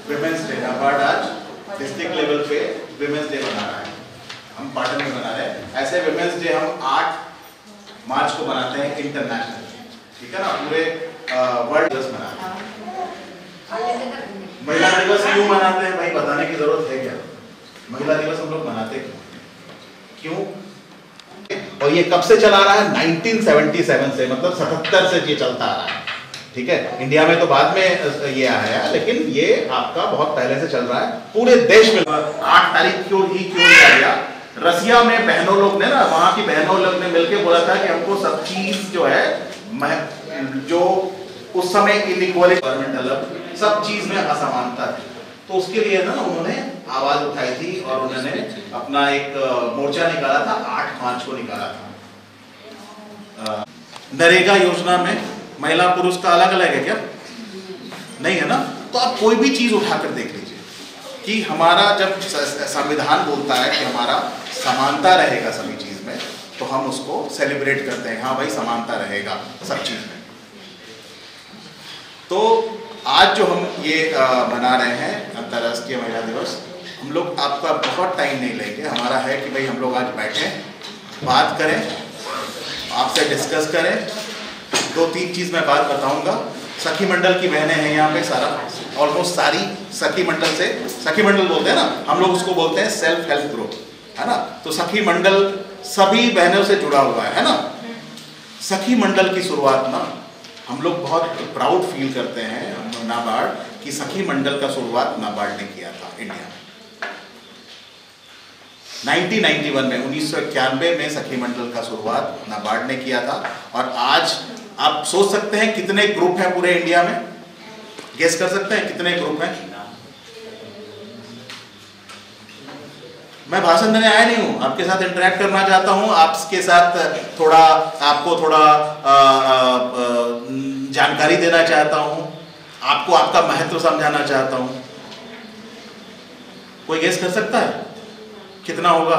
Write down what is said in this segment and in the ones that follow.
Women's day, NABARD आज district level पे women's day मना रहा है, हम पाटन में मना रहे हैं। ऐसे विमेंस डे हम 8 मार्च को मनाते हैं इंटरनेशनल, ठीक है ना, पूरे वर्ल्ड दिवस मनाते हैं। महिला दिवस क्यों मनाते हैं भाई, बताने की जरूरत है क्या? महिला दिवस हम लोग मनाते क्यों? और ये कब से चला रहा है? 1977 से, मतलब 77 से ये चलता आ रहा है, ठीक है। इंडिया में तो बाद में ये आया है, लेकिन ये आपका बहुत पहले से चल रहा है पूरे देश में। 8 तारीख क्यों लिया गया? रसिया में बहनों लोग ने ना, वहां की बहनों लोग ने मिलकर बोला था कि हमको सब चीज जो है, जो उस समय इनइक्वालिटी, गवर्नमेंट सब चीज में असमानता थी, तो उसके लिए ना उन्होंने आवाज उठाई थी और उन्होंने अपना एक मोर्चा निकाला था, 8 मार्च को निकाला था। नरेगा योजना में महिला पुरुष का अलग अलग है क्या? नहीं है ना। तो आप कोई भी चीज उठाकर देख लीजिए कि हमारा जब संविधान बोलता है कि हमारा समानता रहेगा सभी चीज में, तो हम उसको सेलिब्रेट करते हैं, हाँ भाई समानता रहेगा सब चीज में। तो आज जो हम ये मना रहे हैं अंतर्राष्ट्रीय महिला दिवस, हम लोग आपका बहुत टाइम नहीं लेंगे, हमारा है कि भाई हम लोग आज बैठें, बात करें, आपसे डिस्कस करें। 2-3 चीज मैं बात बताऊंगा। सखी मंडल की बहनें हैं यहाँ पे, सारा ऑलमोस्ट सारी सखी मंडल से, सखी मंडल बोलते हैं ना हम लोग, उसको बोलते हैं सेल्फ हेल्प ग्रुप, है ना। तो सखी मंडल सभी बहनों से जुड़ा हुआ है ना। सखी मंडल की शुरुआत ना हम लोग बहुत प्राउड फील करते हैं नाबार्ड की, सखी मंडल का शुरुआत नाबार्ड ने किया था इंडिया में 1991 में, 1991 में सखी मंडल का शुरुआत नाबार्ड ने किया था। और आज आप सोच सकते हैं कितने ग्रुप हैं पूरे इंडिया में? गेस कर सकते हैं कितने ग्रुप हैं? मैं भाषण देने आया नहीं हूं, आपके साथ इंटरेक्ट करना चाहता हूं, आपके साथ थोड़ा, आपको थोड़ा जानकारी देना चाहता हूं, आपको आपका महत्व समझाना चाहता हूं। कोई गेस कर सकता है कितना होगा?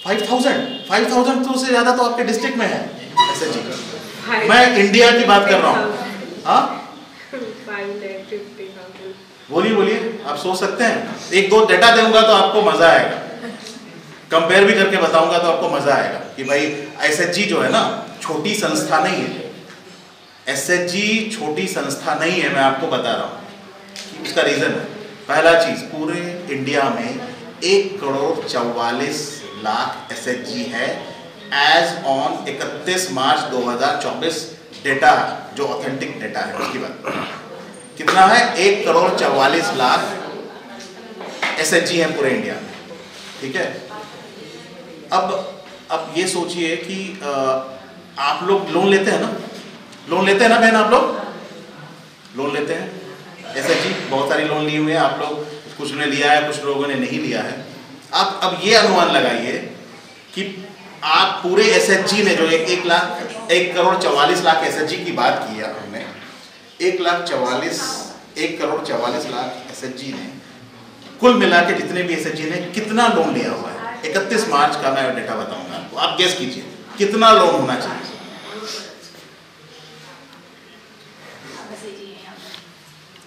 5,000 तो से ज्यादा तो आपके डिस्ट्रिक्ट में है ऐसे जी। मैं इंडिया की बात कर रहा हूँ। हाँ, 5,50,000। बोलिए, आप सोच सकते हैं। 1-2 डेटा दूंगा तो आपको मजा आएगा, कंपेयर भी करके बताऊंगा तो आपको मजा आएगा कि भाई एसएचजी जो है ना, छोटी संस्था नहीं है। एसएचजी छोटी संस्था नहीं है, मैं आपको बता रहा हूँ। उसका रीजन है, पहला चीज, पूरे इंडिया में 1,44,00,000 एसएचजी है एज ऑन 31 मार्च 2024 डेटा, जो ऑथेंटिक डेटा है उसकी बात। कितना है? 1,44,00,000 एसएचजी है पूरे इंडिया में, ठीक है। अब ये सोचिए कि आप लोग लोन लेते हैं ना, लोन लेते हैं ना बहन, आप लोग लोन लेते हैं, एसएचजी बहुत सारी लोन लिए हुए हैं आप लोग, कुछ ने लिया है, कुछ लोगों ने नहीं लिया है। आप अब ये अनुमान लगाइए कि आप पूरे एसएचजी ने जो 1,44,00,000 एसएचजी की बात की है हमने, 1,44,00,000 एसएचजी ने कुल मिला के, जितने भी एसएचजी ने कितना लोन लिया हुआ है? 31 मार्च का मैं डेटा बताऊंगा आपको, आप गेस कीजिए कितना लोन होना चाहिए।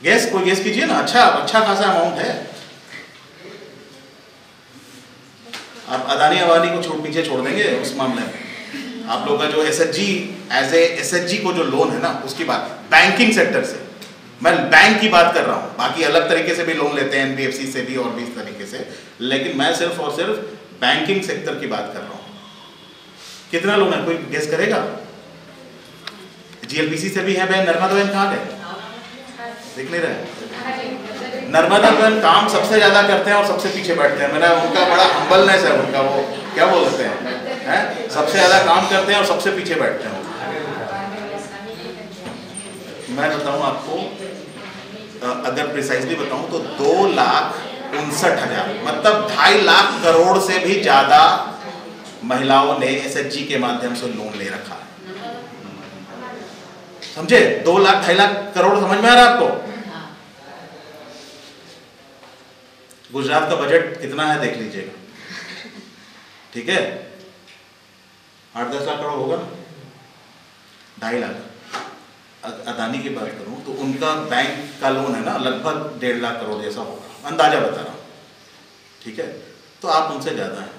गेस, कोई गेस कीजिए ना, अच्छा खासा अमाउंट है। आप अदानी अवानी को पीछे छोड़ देंगे उस मामले में। आप लोग का जो एसएचजी, एज ए एसएचजी को जो लोन है ना, उसकी बात, बैंकिंग सेक्टर से, मैं बैंक की बात कर रहा हूँ, बाकी अलग तरीके से भी लोन लेते हैं, एनबीएफसी से भी और भी इस तरीके से, लेकिन मैं सिर्फ और सिर्फ बैंकिंग सेक्टर की बात कर रहा हूँ। कितना लोन है, कोई गेस करेगा? जीएलपीसी से भी है बहन, नर्मदा बहन कहाँ गए? देख नहीं रहे? नर्मदा बहन काम सबसे ज्यादा करते हैं और सबसे पीछे बैठते हैं। मेरा उनका बड़ा हम्बलनेस है उनका, वो क्या बोलते हैं, सबसे ज्यादा काम करते हैं और सबसे पीछे बैठते हैं। मैं बताऊं आपको, अगर प्रिसाइजली बताऊं तो 2,59,000, मतलब 2.5 लाख करोड़ से भी ज्यादा महिलाओं ने एसएचजी के माध्यम से लोन ले रखा है। समझे? 2 लाख 2.5 लाख करोड़, समझ में आ रहा है आपको? गुजरात का बजट कितना है देख लीजिएगा, ठीक है, 8-10 लाख करोड़ होगा ना, 2.5 लाख। अदानी की बात करूं तो उनका बैंक का लोन है ना लगभग 1.5 लाख करोड़ जैसा होगा, अंदाजा बता रहा हूँ, ठीक है। तो आप उनसे ज़्यादा हैं।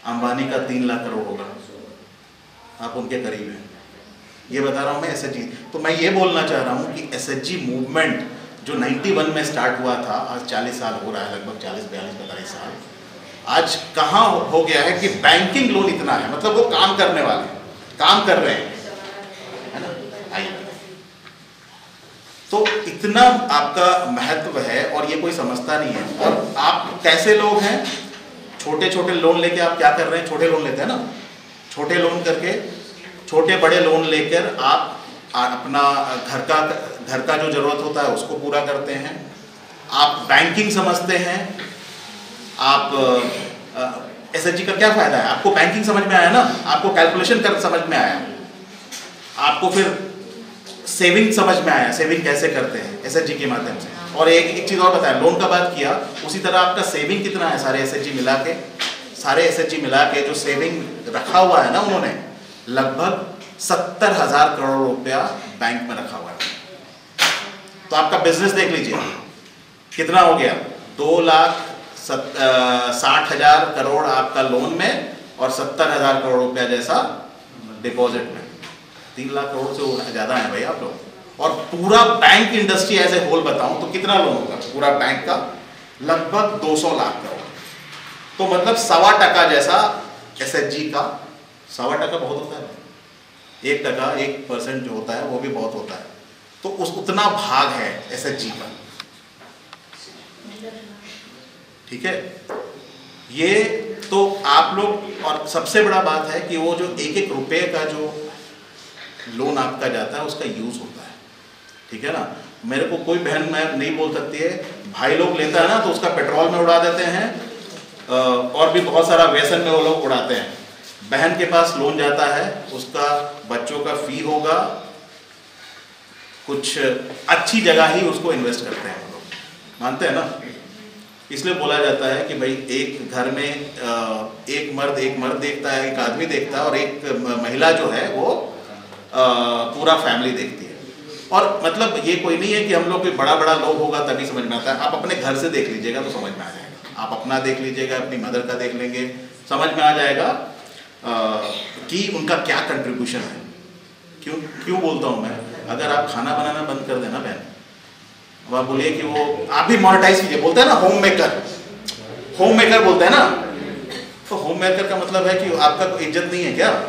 अंबानी का 3 लाख करोड़ होगा, आप उनके करीब हैं। ये बता रहा हूँ मैं एसएचजी। तो मैं ये बोलना चाह रहा हूँ कि एसएचजी मूवमेंट जो 91 में स्टार्ट हुआ था, आज 40 साल हो रहा है, लगभग 40-42 साल, आज कहाँ हो गया है कि बैंकिंग लोन इतना है, मतलब वो काम करने वाले काम कर रहे हैं, है ना। आइए, तो इतना आपका महत्व है और ये कोई समझता नहीं है। और आप कैसे लोग हैं, छोटे छोटे लोन लेके आप क्या कर रहे हैं, छोटे लोन लेते हैं ना, छोटे लोन करके छोटे बड़े लोन लेकर आप अपना घर का जो जरूरत होता है उसको पूरा करते हैं। आप बैंकिंग समझते हैं। आप एसएचजी का क्या फायदा है, आपको बैंकिंग समझ में आया ना, आपको कैलकुलेशन कर समझ में आया, आपको फिर सेविंग समझ में आया, सेविंग कैसे करते हैं एसएचजी के माध्यम से। और एक चीज़ और बताया, लोन का बात किया, उसी तरह आपका सेविंग कितना है, सारे एसएचजी मिला के, सारे एसएचजी मिला के जो सेविंग रखा हुआ है ना उन्होंने, लगभग 70,000 करोड़ रुपया बैंक में रखा हुआ है। तो आपका बिजनेस देख लीजिए कितना हो गया, 2,60,000 करोड़ आपका लोन में और 70,000 करोड़ रुपया जैसा डिपॉजिट में। 3 लाख करोड़ से ज़्यादा है भाई आप लोग। और पूरा bank industry as a whole बताऊं तो कितना लोन होगा पूरा बैंक का, लगभग 200 लाख करोड़। तो मतलब 1.25% जैसा एसएचजी का, 1.25% बहुत होता है, 1%, 1% जो होता है वो भी बहुत होता है। तो उतना भाग है एसएचजी का, ठीक है। ये तो आप लोग, और सबसे बड़ा बात है कि वो जो 1-1 रुपये का जो लोन आपका जाता है उसका यूज होता है, ठीक है ना। मेरे को कोई बहन मैं नहीं बोल सकती है, भाई लोग लेता है ना तो उसका पेट्रोल में उड़ा देते हैं और भी बहुत सारा व्यसन में वो लोग उड़ाते हैं। बहन के पास लोन जाता है, उसका बच्चों का फी होगा, कुछ अच्छी जगह ही उसको इन्वेस्ट करते हैं वो लोग, मानते हैं ना। इसलिए बोला जाता है कि भाई एक घर में एक मर्द देखता है, एक आदमी देखता है, और एक महिला जो है वो पूरा फैमिली देखती है। और मतलब ये कोई नहीं है कि हम लोग कोई बड़ा लोग होगा तभी समझ में आता है। आप अपने घर से देख लीजिएगा तो समझ में आ जाएगा, आप अपना देख लीजिएगा, अपनी मदर का देख लेंगे, समझ में आ जाएगा कि उनका क्या कंट्रीब्यूशन है। क्यों बोलता हूँ मैं, अगर आप खाना बनाना बंद कर देना बहन, अब आप बोलिए कि वो आप भी मोनेटाइज कीजिए, बोलते हैं ना होम मेकर बोलते हैं ना, तो होम मेकर का मतलब है कि आपका कोई इज्जत नहीं है क्या,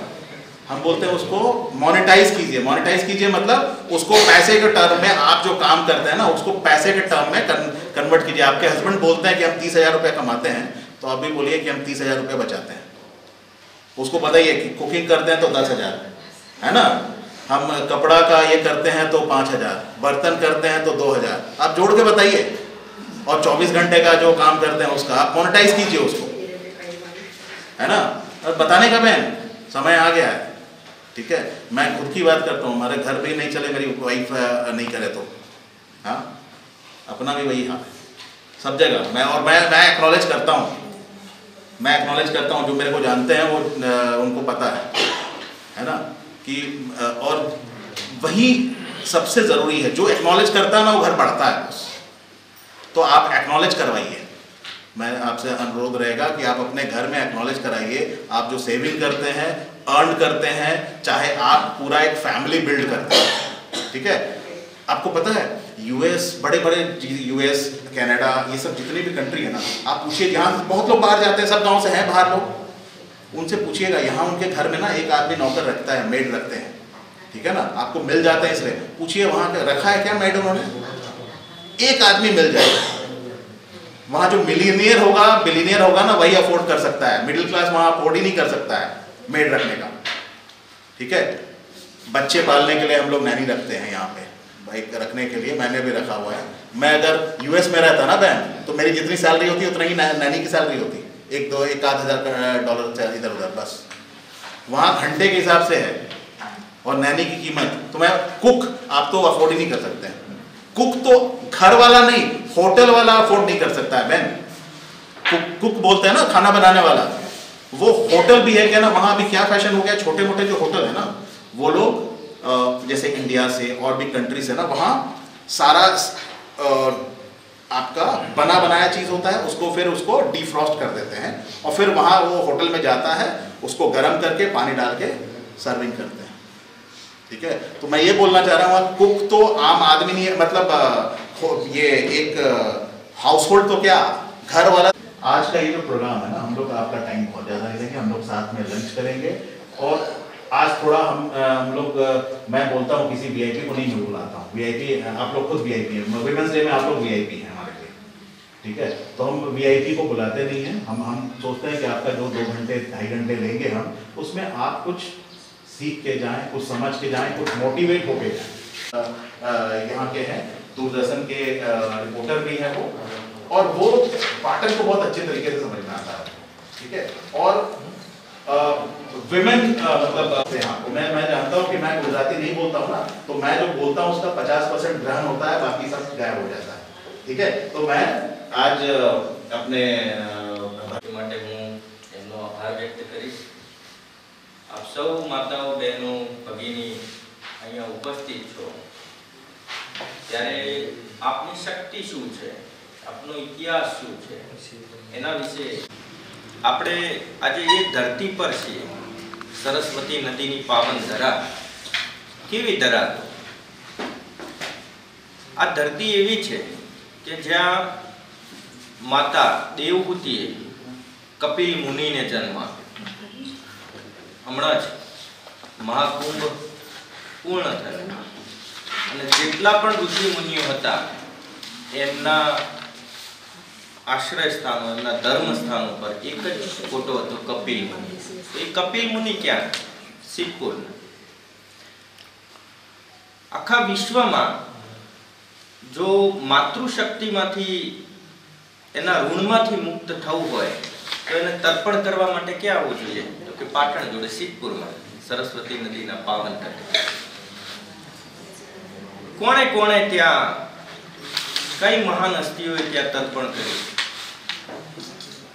हम बोलते हैं उसको मोनेटाइज कीजिए मतलब उसको पैसे के टर्म में, आप जो काम करते हैं ना उसको पैसे के टर्म में कन्वर्ट कीजिए। आपके हस्बैंड बोलते हैं कि हम 30,000 रुपये कमाते हैं, तो आप भी बोलिए कि हम 30,000 रुपये बचाते हैं। उसको बताइए कि कुकिंग करते हैं तो 10,000 है ना, हम कपड़ा का ये करते हैं तो 5,000, बर्तन करते हैं तो 2,000, आप जोड़ के बताइए। और 24 घंटे का जो काम करते हैं उसका आप मोनेटाइज कीजिए उसको, है ना। और बताने का बहन समय आ गया है, ठीक है। मैं खुद की बात करता हूँ, हमारे घर भी नहीं चले, मेरी वाइफ नहीं करे तो, हाँ, अपना भी वही हाल है सब जगह। मैं एक्नॉलेज करता हूँ, जो मेरे को जानते हैं वो उनको पता है ना कि, और वही सबसे ज़रूरी है, जो एक्नॉलेज करता है ना वो घर बढ़ता है बस। तो आप एक्नॉलेज करवाइए, मैं आपसे अनुरोध रहेगा कि आप अपने घर में एक्नॉलेज कराइए। आप जो सेविंग करते हैं, अर्न करते हैं, चाहे आप पूरा एक फैमिली बिल्ड करते हैं, ठीक है। आपको पता है यूएस, बड़े यूएस, कनाडा, ये सब जितनी भी कंट्री है ना, आप पूछिए, यहाँ बहुत लोग बाहर जाते हैं, सब गांव से हैं बाहर लोग, उनसे पूछिएगा, यहाँ उनके घर में ना एक आदमी नौकर रखता है, मेड रखते हैं, ठीक है ना, आपको मिल जाते हैं। इसलिए पूछिए वहाँ रखा है क्या मेड उन्होंने, एक आदमी मिल जाएगा। वहाँ जो बिलियनियर होगा ना वही अफोर्ड कर सकता है, मिडिल क्लास वहाँ अफोर्ड ही नहीं कर सकता है मेड रखने का, ठीक है। बच्चे पालने के लिए हम लोग नैनी रखते हैं यहाँ पे, भाई रखने के लिए मैंने भी रखा हुआ है। मैं अगर यूएस में रहता ना बहन, तो मेरी जितनी सैलरी होती उतना ही नैनी की सैलरी होती, 1-2-1-8 हज़ार डॉलर इधर उधर बस। वहाँ घंटे के हिसाब से है, और नैनी की कीमत, तो मैं कुक आप तो अफोर्ड ही नहीं कर सकते हैं। कुक तो घर वाला नहीं, होटल वाला अफोर्ड नहीं कर सकता है बहन। कुक बोलते हैं ना खाना बनाने वाला, वो होटल भी है क्या ना, वहाँ भी क्या फैशन हो गया, छोटे मोटे जो होटल है ना वो लोग जैसे इंडिया से और भी कंट्री से ना, वहाँ सारा आपका बना बनाया चीज़ होता है, उसको फिर उसको डिफ्रॉस्ट कर देते हैं और फिर वहाँ वो होटल में जाता है, उसको गर्म करके पानी डाल के सर्विंग करते हैं। ठीक है, तो मैं ये बोलना चाह रहा हूँ, कुक तो आम आदमी नहीं है, मतलब ये एक हाउस होल्ड तो क्या घर वाला। आज का ये जो प्रोग्राम है ना, हम लोग आपका टाइम बहुत ज़्यादा लेंगे, हम लोग साथ में लंच करेंगे और आज थोड़ा हम लोग मैं बोलता हूँ किसी वीआईपी को नहीं बुलाता हूँ, वीआईपी आप लोग खुद वीआईपी हैं, विमेंस डे में आप लोग वीआईपी हैं हमारे लिए। ठीक है, तो हम वीआईपी को बुलाते नहीं हैं, हम सोचते हैं कि आपका जो 2 घंटे 2.5 घंटे लेंगे हम, उसमें आप कुछ सीख के जाएं, कुछ समझ के जाएं, कुछ मोटिवेट होके जाएं। यहाँ के हैं दूरदर्शन के रिपोर्टर भी हैं वो, और वो पाटन को बहुत अच्छे तरीके से समझना आता है। ठीक है, और विमेन मतलब मैं जानता हूँ कि मैं गुजराती नहीं बोलता हूँ ना, तो मैं जो बोलता हूँ उसका 50% ग्रहण होता है, बाकी सब गायब हो जाता है। ठीक है, तो मैं आज अपने માટે હું એમનો આભાર વ્યક્ત કરીશ। આપ સૌ માતાઓ બહેનો ભગીની અહીંયા ઉપસ્થિત છો, ત્યારે આપની શક્તિ શું છે, આપનો ઇતિહાસ શું છે, એના વિશે આપણે આજે એ ધરતી પર છીએ, સરસ્વતી નદીની પાવન ધરા। કેવી ધરા? આ ધરતી એવી છે કે જ્યાં માતા દેવહૂતિએ કપિલ મુનિને જન્મ આપ્યો। હમણાં જ મહાકુંભ પૂર્ણ થયો અને જેટલા પણ ઋષિ મુનિઓ હતા એમના આશ્રય સ્થાનો, એમના ધર્મ સ્થાનો પર એક જ ફોટો હતો, કપિલ મુનિ। એ કપિલ મુનિ ક્યાં? સિદ્ધપુરના। આખા વિશ્વમાં જો માતૃશક્તિમાંથી એના ઋણમાંથી મુક્ત થવું હોય તો એને તર્પણ કરવા માટે ક્યાં આવવું જોઈએ? તો કે પાટણ જોડે સિદ્ધપુરમાં, સરસ્વતી નદીના પાવન તટે। કોણે કોણે ત્યાં, કઈ મહાન હસ્તીઓએ ત્યાં તર્પણ કર્યું?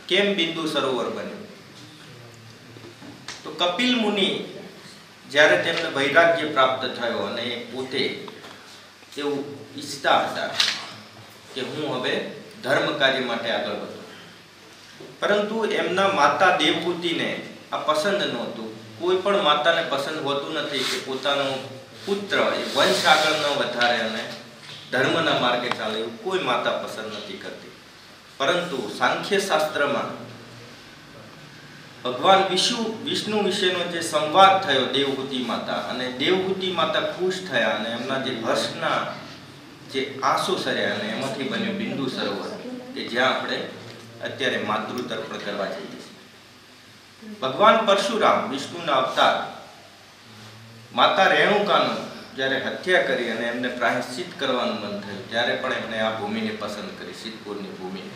કેમ બિંદુ સરોવર બન્યું? તો કપિલ મુનિ જ્યારે તેમને વૈરાગ્ય પ્રાપ્ત થયો અને પોતે એવું ઈચ્છતા હતા કે હું હવે ધર્મ કાર્ય માટે આગળ વધું, પરંતુ એમના માતા દેવહૂતિને આ પસંદ નહોતું। કોઈ પણ માતાને પસંદ હોતું નથી કે પોતાનો પુત્ર એ વંશ આગળ ન વધારે અને ધર્મના માર્ગે ચાલે, એવું કોઈ માતા પસંદ નથી કરતી। પરંતુ સાંખ્ય શાસ્ત્રમાં ભગવાન વિષ્ણુ વિશેનો જે સંવાદ થયો દેવહૂતિ માતા અને દેવહૂતિ માતા ખુશ થયા અને એમના જે હર્ષના જે આંસુ સર્યા અને એમાંથી બન્યું બિંદુ સરોવર કે જ્યાં આપણે અત્યારે માતૃ તર્પણ કરવા જઈએ છીએ। ભગવાન પરશુરામ વિષ્ણુના અવતાર માતા રેણુકાનું જ્યારે હત્યા કરી અને એમને પ્રાયશ્ચિત કરવાનું મન થયું ત્યારે પણ એમણે આ ભૂમિને પસંદ કરી, સિદ્ધપુરની ભૂમિને।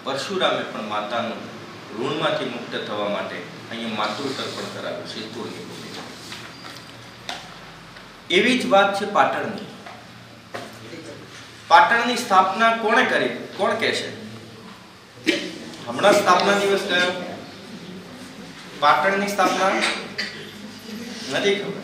પરશુરામે પણ માતાનું ઋણમાંથી મુક્ત થવા માટે અહીંયા માતૃ તર્પણ કરાવ્યું સિદ્ધપુરની ભૂમિને। એવી જ વાત છે પાટણની। પાટણની સ્થાપના કોણે કરી? કોણ કહેશે? હમણાં સ્થાપના દિવસ ગયો, પાટણની સ્થાપના નથી ખબર।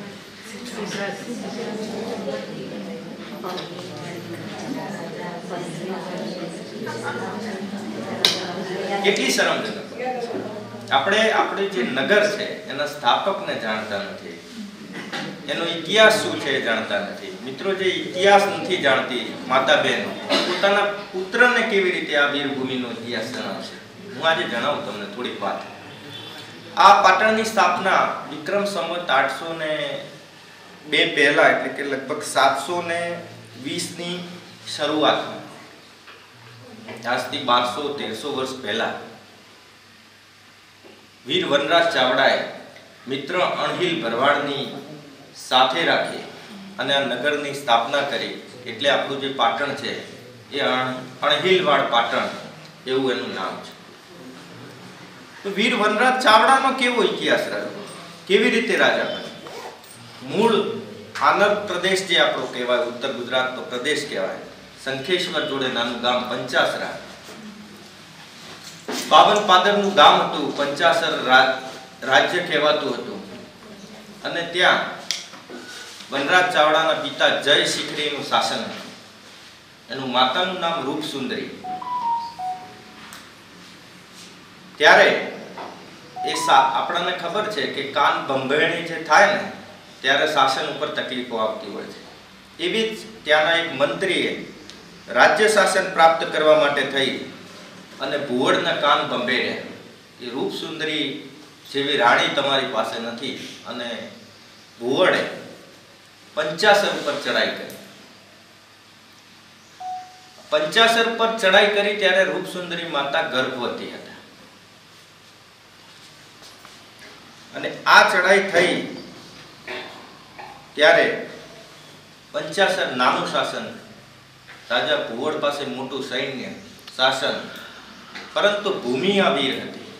કેટલી શરમજનક! આપણે જે નગર છે એના સ્થાપકને જાણતા નથી, એનો ઇતિહાસ શું છે જાણતા નથી। મિત્રો, જે ઇતિહાસ નથી જાણતી માતા બહેનો, પોતાના પુત્રને કેવી રીતે આ વીરભૂમિનો ઇતિહાસ જણાવશે? હું આજે જણાવું તમને થોડીક વાત। આ પાટણની સ્થાપના વિક્રમ સંવત 802 પહેલા, એટલે કે લગભગ 720ની શરૂઆતમાં, આજથી 1200-1300 વર્ષ પહેલા વીર વનરાજ ચાવડાએ મિત્ર અણહિલ ભરવાડની સાથે રાખી અને આ નગરની સ્થાપના કરી। એટલે આપણું જે પાટણ છે એ અણહિલવાડ પાટણ એવું એનું નામ છે। તો વીર વનરાજ ચાવડાનો કેવો ઇતિહાસ રહ્યો, કેવી રીતે રાજા બન્યો? મૂળ આનંદ પ્રદેશ જે આપણો કહેવાય, ઉત્તર ગુજરાતનો પ્રદેશ કહેવાય, શંખેશ્વર જોડે નાનું ગામ પંચાસરા, બાવન પાદરનું ગામ હતું, પંચાસર રાજ્ય કહેવાતું હતું। અને ત્યાં વનરાજ ચાવડાના પિતા જય શિખરીનું શાસન હતું. એનું માતાનું નામ રૂપસુંદરી. ત્યારે આપણને ખબર છે કે કાન બંભેણી જે થાય ને ત્યારે શાસન ઉપર તકલીફો આવતી હોય છે. એવી જ ત્યાંના એક મંત્રીએ રાજ્ય શાસન પ્રાપ્ત કરવા માટે થઈ અને ભુવડના કાન બંભેર્યા કે રૂપસુંદરી જેવી રાણી તમારી પાસે નથી. અને ભુવડે પંચાસર ઉપર ચડાઈ કરી. પંચાસર પર ચડાઈ કરી ત્યારે રૂપસુંદરી માતા ગર્ભવતી હતા. અને આ ચડાઈ થઈ ત્યારે પંચાસર નાનું શાસન, રાજા ભુવડ પાસે મોટું સૈન્ય શાસન, પરંતુ ભૂમિ આ વીર હતી.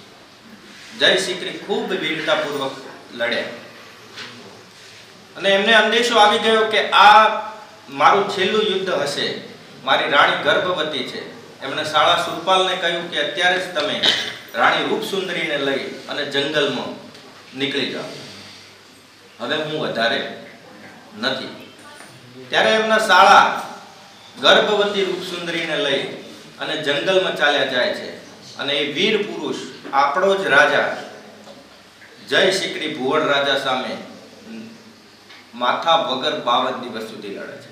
જય શિખરી ખૂબ વીરતાપૂર્વક લડ્યા અને એમને અંદેશો આવી ગયો કે આ મારું છેલ્લું યુદ્ધ હશે. મારી રાણી ગર્ભવતી છે. એમણે શાળા સુરપાલને કહ્યું કે અત્યારે જ તમે રાણી રૂપસુંદરીને લઈ અને જંગલમાં નીકળી જાઓ, હવે હું વધારે નથી. ત્યારે એમના શાળા ગર્ભવતી રૂપસુંદરીને લઈ અને જંગલમાં ચાલ્યા જાય છે. અને એ વીર પુરુષ આપણો જ રાજા જય શિખરી ભુવડ રાજા સામે માથા વગર 52 દિવસ સુધી લડે છે.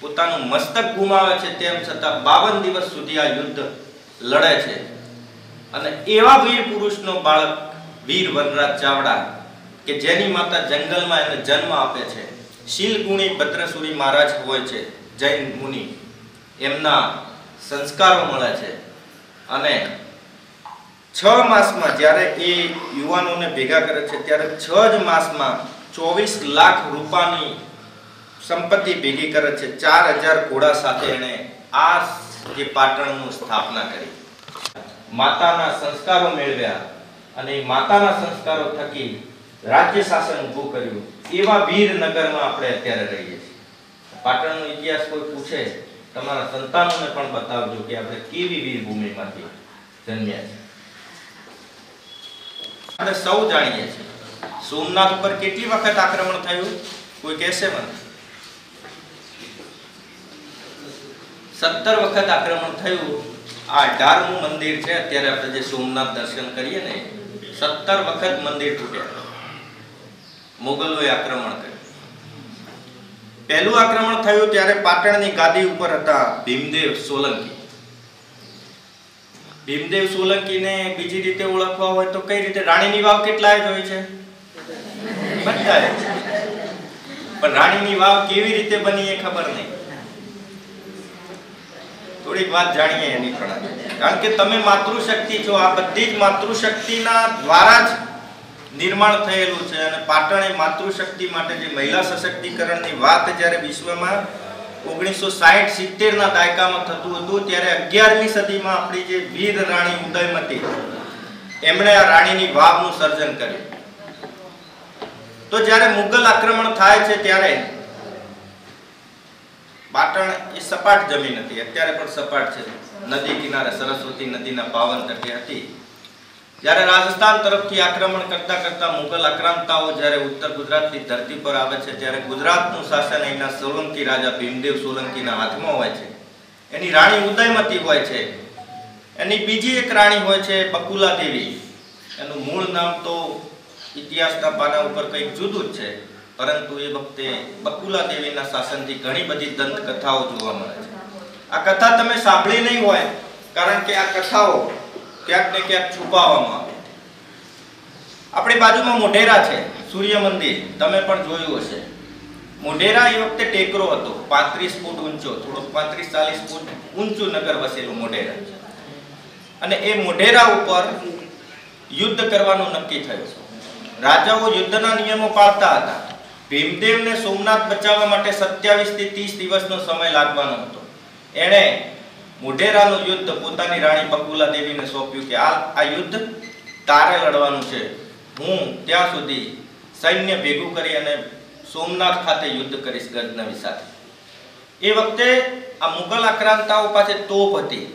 પોતાનું મસ્તક ગુમાવે છે તેમ છતાં 52 દિવસ સુધી આ યુદ્ધ લડે છે. અને એવા વીર પુરુષનો બાળક વીર વનરાજ ચાવડા કે જેની માતા જંગલમાં એને જન્મ આપે છે, શીલગુણી ભદ્રસુરી મહારાજ હોય છે, જૈન મુનિ, એમના સંસ્કારો મળે છે. અને 6 માસમાં જ્યારે એ યુવાનોને ભેગા કરે છે ત્યારે 6 જ માસમાં 24 લાખ રૂપિયાની સંપત્તિ ભેગી કરે છે. 4000 ઘોડા સાથે એને આ જે પાટણનું સ્થાપના કરી. માતાના સંસ્કારો મેળવ્યા અને માતાના સંસ્કારો થકી રાજ્ય શાસન ઊભું કર્યું. એવા વીરનગરમાં આપણે અત્યારે રહીએ છીએ. પાટણનો ઇતિહાસ કોઈ પૂછે, તમારા સંતાનોને પણ બતાવજો કે આપણે કેવી વીર ભૂમિમાંથી જન્મ્યા છે. આપણે સૌ જાણીએ છીએ સોમનાથ પર કેટલી વખત આક્રમણ થયું, કોઈ કહેશે મને? 17 વખત આક્રમણ થયું. આ 18મું મંદિર છે અત્યારે આપણે જે સોમનાથ દર્શન કરીએ ને, 17 વખત મંદિર તૂટ્યા. મુગલોએ આક્રમણ કર્યું. પહેલું આક્રમણ થયું ત્યારે પાટણની ગાદી ઉપર હતા ભીમદેવ સોલંકી. ભીમદેવ સોલંકીને બીજી રીતે ઓળખવા હોય તો કઈ રીતે? રાણીની વાવ કેટલાય જોઈ છે? બધાએ. પણ રાણીની વાવ કેવી રીતે બની એ ખબર નહીં. થોડીક વાત જાણીએ એની પણ. કારણ કે તમે માતૃશક્તિ છો. આ બધી જ માતૃશક્તિના દ્વારા જ નિર્માણ થયેલું છે. અને પાટણ એ માતૃશક્તિ માટે જે મહિલા સશક્તિકરણની વાત જ્યારે વિશ્વમાં 1960-70 ના દાયકામાં થતું હતું ત્યારે 11મી સદીમાં આપણી જે વીર રાણી ઉદયમતી એમણે આ રાણીની વાવનું સર્જન કર્યું. તો જ્યારે મુગલ આક્રમણ થાય છે ત્યારે પાટણ એ સપાટ જમીન હતી. અત્યારે પણ સપાટ છે. નદી કિનારે સરસ્વતી નદીના પાવન તટે હતી. જ્યારે રાજસ્થાન તરફથી આક્રમણ કરતા કરતા મુગલ આક્રાંતાઓ જ્યારે ઉત્તર ગુજરાતની ધરતી પર આવે છે ત્યારે ગુજરાતનું શાસન અહીંના સોલંકી રાજા ભીમદેવ સોલંકીના હાથમાં હોય છે. એની રાણી ઉદયમતી હોય છે. એની બીજી એક રાણી હોય છે બકુલા દેવી. એનું મૂળ નામ તો ઇતિહાસના પાના ઉપર કંઈક જુદું જ છે, પરંતુ એ વખતે બકુલા દેવીના શાસનથી ઘણી બધી દંતકથાઓ જોવા મળે છે. આ કથા તમે સાંભળી નહીં હોય, કારણ કે આ કથાઓ ક્યાંક ને ક્યાંક છુપાવવામાં આવે. આપણી બાજુમાં મોઢેરા છે, સૂર્ય મંદિર, તમે પણ જોયું હશે. મોઢેરા એ વખતે ટેકરો હતો, 35 ફૂટ ઊંચો, થોડો 35-40 ફૂટ ઊંચું નગર વસેલું મોઢેરા. અને એ મોઢેરા ઉપર યુદ્ધ કરવાનું નક્કી થયું. રાજાઓ યુદ્ધના નિયમો પાળતા હતા. ભીમદેવને સોમનાથ બચાવવા માટે 27 થી 30 દિવસનો સમય લાગવાનો હતો. એણે મોઢેરાનું યુદ્ધ પોતાની રાણી બકુલા દેવીને સોંપ્યું કે આ યુદ્ધ તારે લડવાનું છે. હું ત્યાં સુધી સૈન્ય ભેગું કરી અને સોમનાથ ખાતે યુદ્ધ કરીશ ગજનવી સાથે. એ વખતે આ મુગલ આક્રાંતાઓ પાસે તોપ હતી,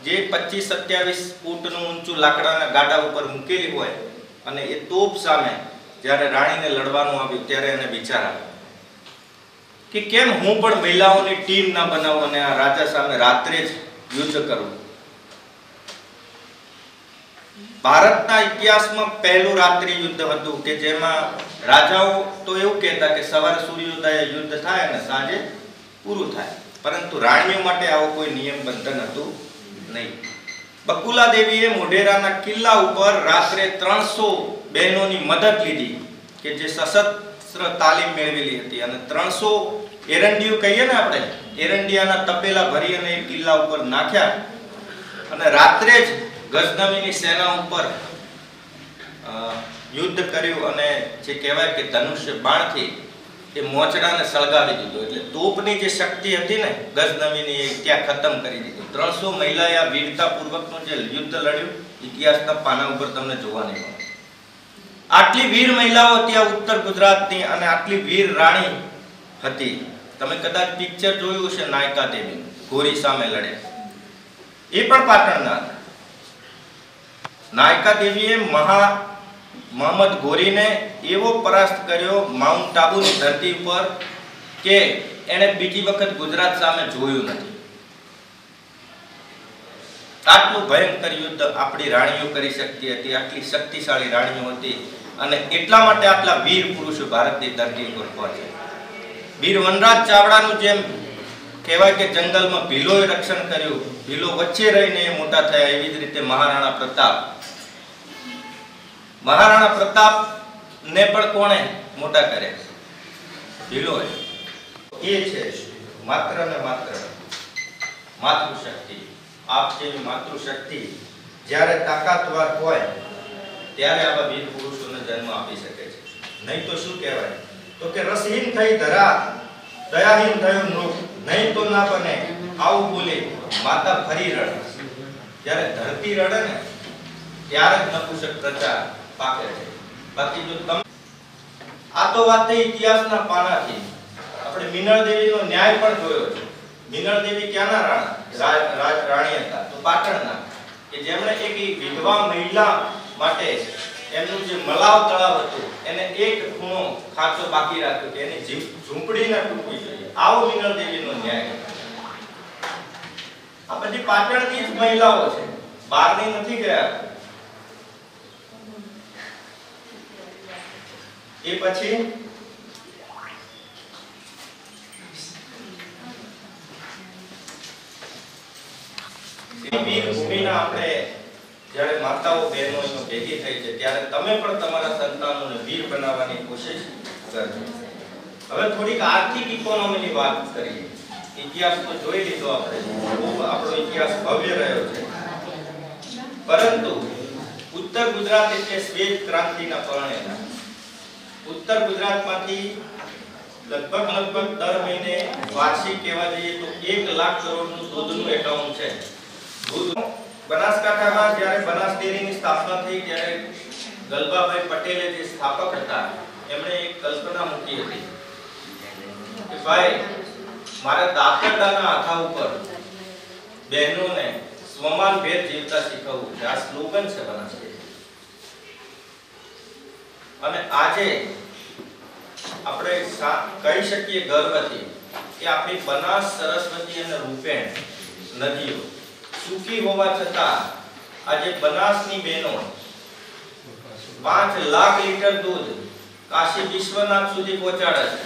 જે 25-27 ફૂટનું ઊંચું લાકડાના ગાડા ઉપર મૂકેલી હોય, અને એ તોપ સામે જ્યારે રાણીને લડવાનું આવ્યું ત્યારે એને વિચાર આવ્યો કે કેમ હું પણ મહિલાઓની ટીમ ના બનાવું અને આ રાજા સામે રાત્રે જ યુદ્ધ કરું. ભારતના ઇતિહાસમાં પહેલું રાત્રિ યુદ્ધ હતું કે જેમાં રાજાઓ તો એવું કહેતા કે સવારે સૂર્યોદય યુદ્ધ થાય અને સાંજે પૂરું થાય, પરંતુ રાણીઓ માટે આવો કોઈ નિયમ બંધન હતું નહીં. બકુલા દેવીએ મોઢેરાના કિલ્લા ઉપર રાત્રે 300 બહેનોની મદદ લીધી કે જે સશસ્ત્ર તાલીમ મેળવેલી હતી અને 300 એરંડિયું કહીએ ને આપણે, એરંડિયાના તપેલા ભરી અને કિલ્લા ઉપર નાખ્યા અને રાત્રે જ ગઝનવીની સેના ઉપર યુદ્ધ કર્યું અને જે કહેવાય કે ધનુષ્ય બાણથી એ મોચડાને સળગાવી દીધો. એટલે તોપની જે શક્તિ હતી ને ગઝનવીની એ ત્યાં ખતમ કરી દીધી. 300 મહિલાએ આ વીરતાપૂર્વકનું જે યુદ્ધ લડ્યું ઇતિહાસના પાના ઉપર તમને જોવા નહીં મળે. આટલી વીર મહિલાઓ ત્યાં ઉત્તર ગુજરાતની અને આટલી વીર રાણી હતી. તમે કદાચ પિક્ચર જોયું છે નાયકા દેવી ગોરી સામે લડે, એ પણ પાટણના હતા. નાયકા દેવીએ મોહમ્મદ ગોરીને એવો પરાસ્ત કર્યો માઉન્ટ આબુની ધરતી ઉપર કે એને બીજી વખત ગુજરાત સામે જોયું નથી. આટલું ભયંકર યુદ્ધ આપણી રાણીઓ કરી શકતી હતી, આટલી શક્તિશાળી રાણીઓ હતી અને એટલા માટે આટલા વીર પુરુષો ભારતની ધરતી ઉપર પહોંચ્યા. વીર વનરાજ ચાવડાનું જેમ કહેવાય કે જંગલમાં ભીલોએ રક્ષણ કર્યું, ભીલો વચ્ચે રહીને એ મોટા થયા, એવી જ રીતે મહારાણા પ્રતાપ ને પણ કોણે મોટા કર્યા? ભીલોએ. એ છે માત્ર ને માત્ર માતૃશક્તિ. આપ જેવી માતૃશક્તિ જ્યારે તાકાતવાર હોય ત્યારે આવા વીર પુરુષોને જન્મ આપી શકે છે. નહીં તો શું કહેવાય તો કે રસહીન થઈ ધરા, દયાહીન થયો નૃપ, નહીં તો ના બને આવું બોલે માતા ફરી રડે. જ્યારે ધરતી રડે ને ત્યારે જ નપુંસક પ્રજા પાકે છે. બાકી જો તમે આ તો વાત થઈ ઇતિહાસના પાનાથી. આપણે મિનળ દેવીનો ન્યાય પણ જોયો છે. મિનળ દેવી ક્યાંના રાણી હતા? તો પાટણના, કે જેમણે એક વિધવા મહિલા માટે એમનું જે મલાવ તળાવ હતું એને એક ખૂણો ખાચો બાકી રાખ્યો કે એની ઝૂંપડી ના તૂટવી જોઈએ. આવો મિનળ દેવીનો ન્યાય. આ બધી પાટણની જ મહિલાઓ છે, બહારની નથી ગયા. એ પછી વીર ભૂમિના આપણે જ્યારે માતાઓ બહેનો ભેગી થઈ છે ત્યારે તમે પણ તમારા સંતાનોને વીર બનાવવાની કોશિશ કરજો. હવે થોડીક આર્થિક ઇકોનોમીની વાત કરીએ. ઇતિહાસ તો જોઈ લીધો આપણે, ખૂબ આપણો ઇતિહાસ ભવ્ય રહ્યો છે, પરંતુ ઉત્તર ગુજરાત એટલે શ્વેત ક્રાંતિના પરણેલા. ઉત્તર ગુજરાતમાંથી લગભગ દર મહિને વાર્ષિક કહેવા જઈએ તો 1 લાખ કરોડનું દૂધનું એકાઉન્ટ છે. બનાસકાંઠામાં જ્યારે બનાસ ડેરીની સ્થાપના થઈ ત્યારે ગલબાભાઈ પટેલે જે સ્થાપક હતા એમણે એક કલ્પના મૂકી હતી કે ભાઈ મારા દાતરડાના આખા ઉપર બહેનોને સ્વમાન ભેર જીવતા શીખવવું છે. આ સ્લોગન છે બનાસ ડેરી. અને આજે આપણે કહી શકીએ ગર્વથી કે આપણી બનાસ, સરસ્વતી અને રૂપેણ નદીઓ સૂકી હોવા છતાં આજે બનાસની બહેનો 5 લાખ લીટર દૂધ કાશી વિશ્વનાથ સુધી પહોંચાડે છે.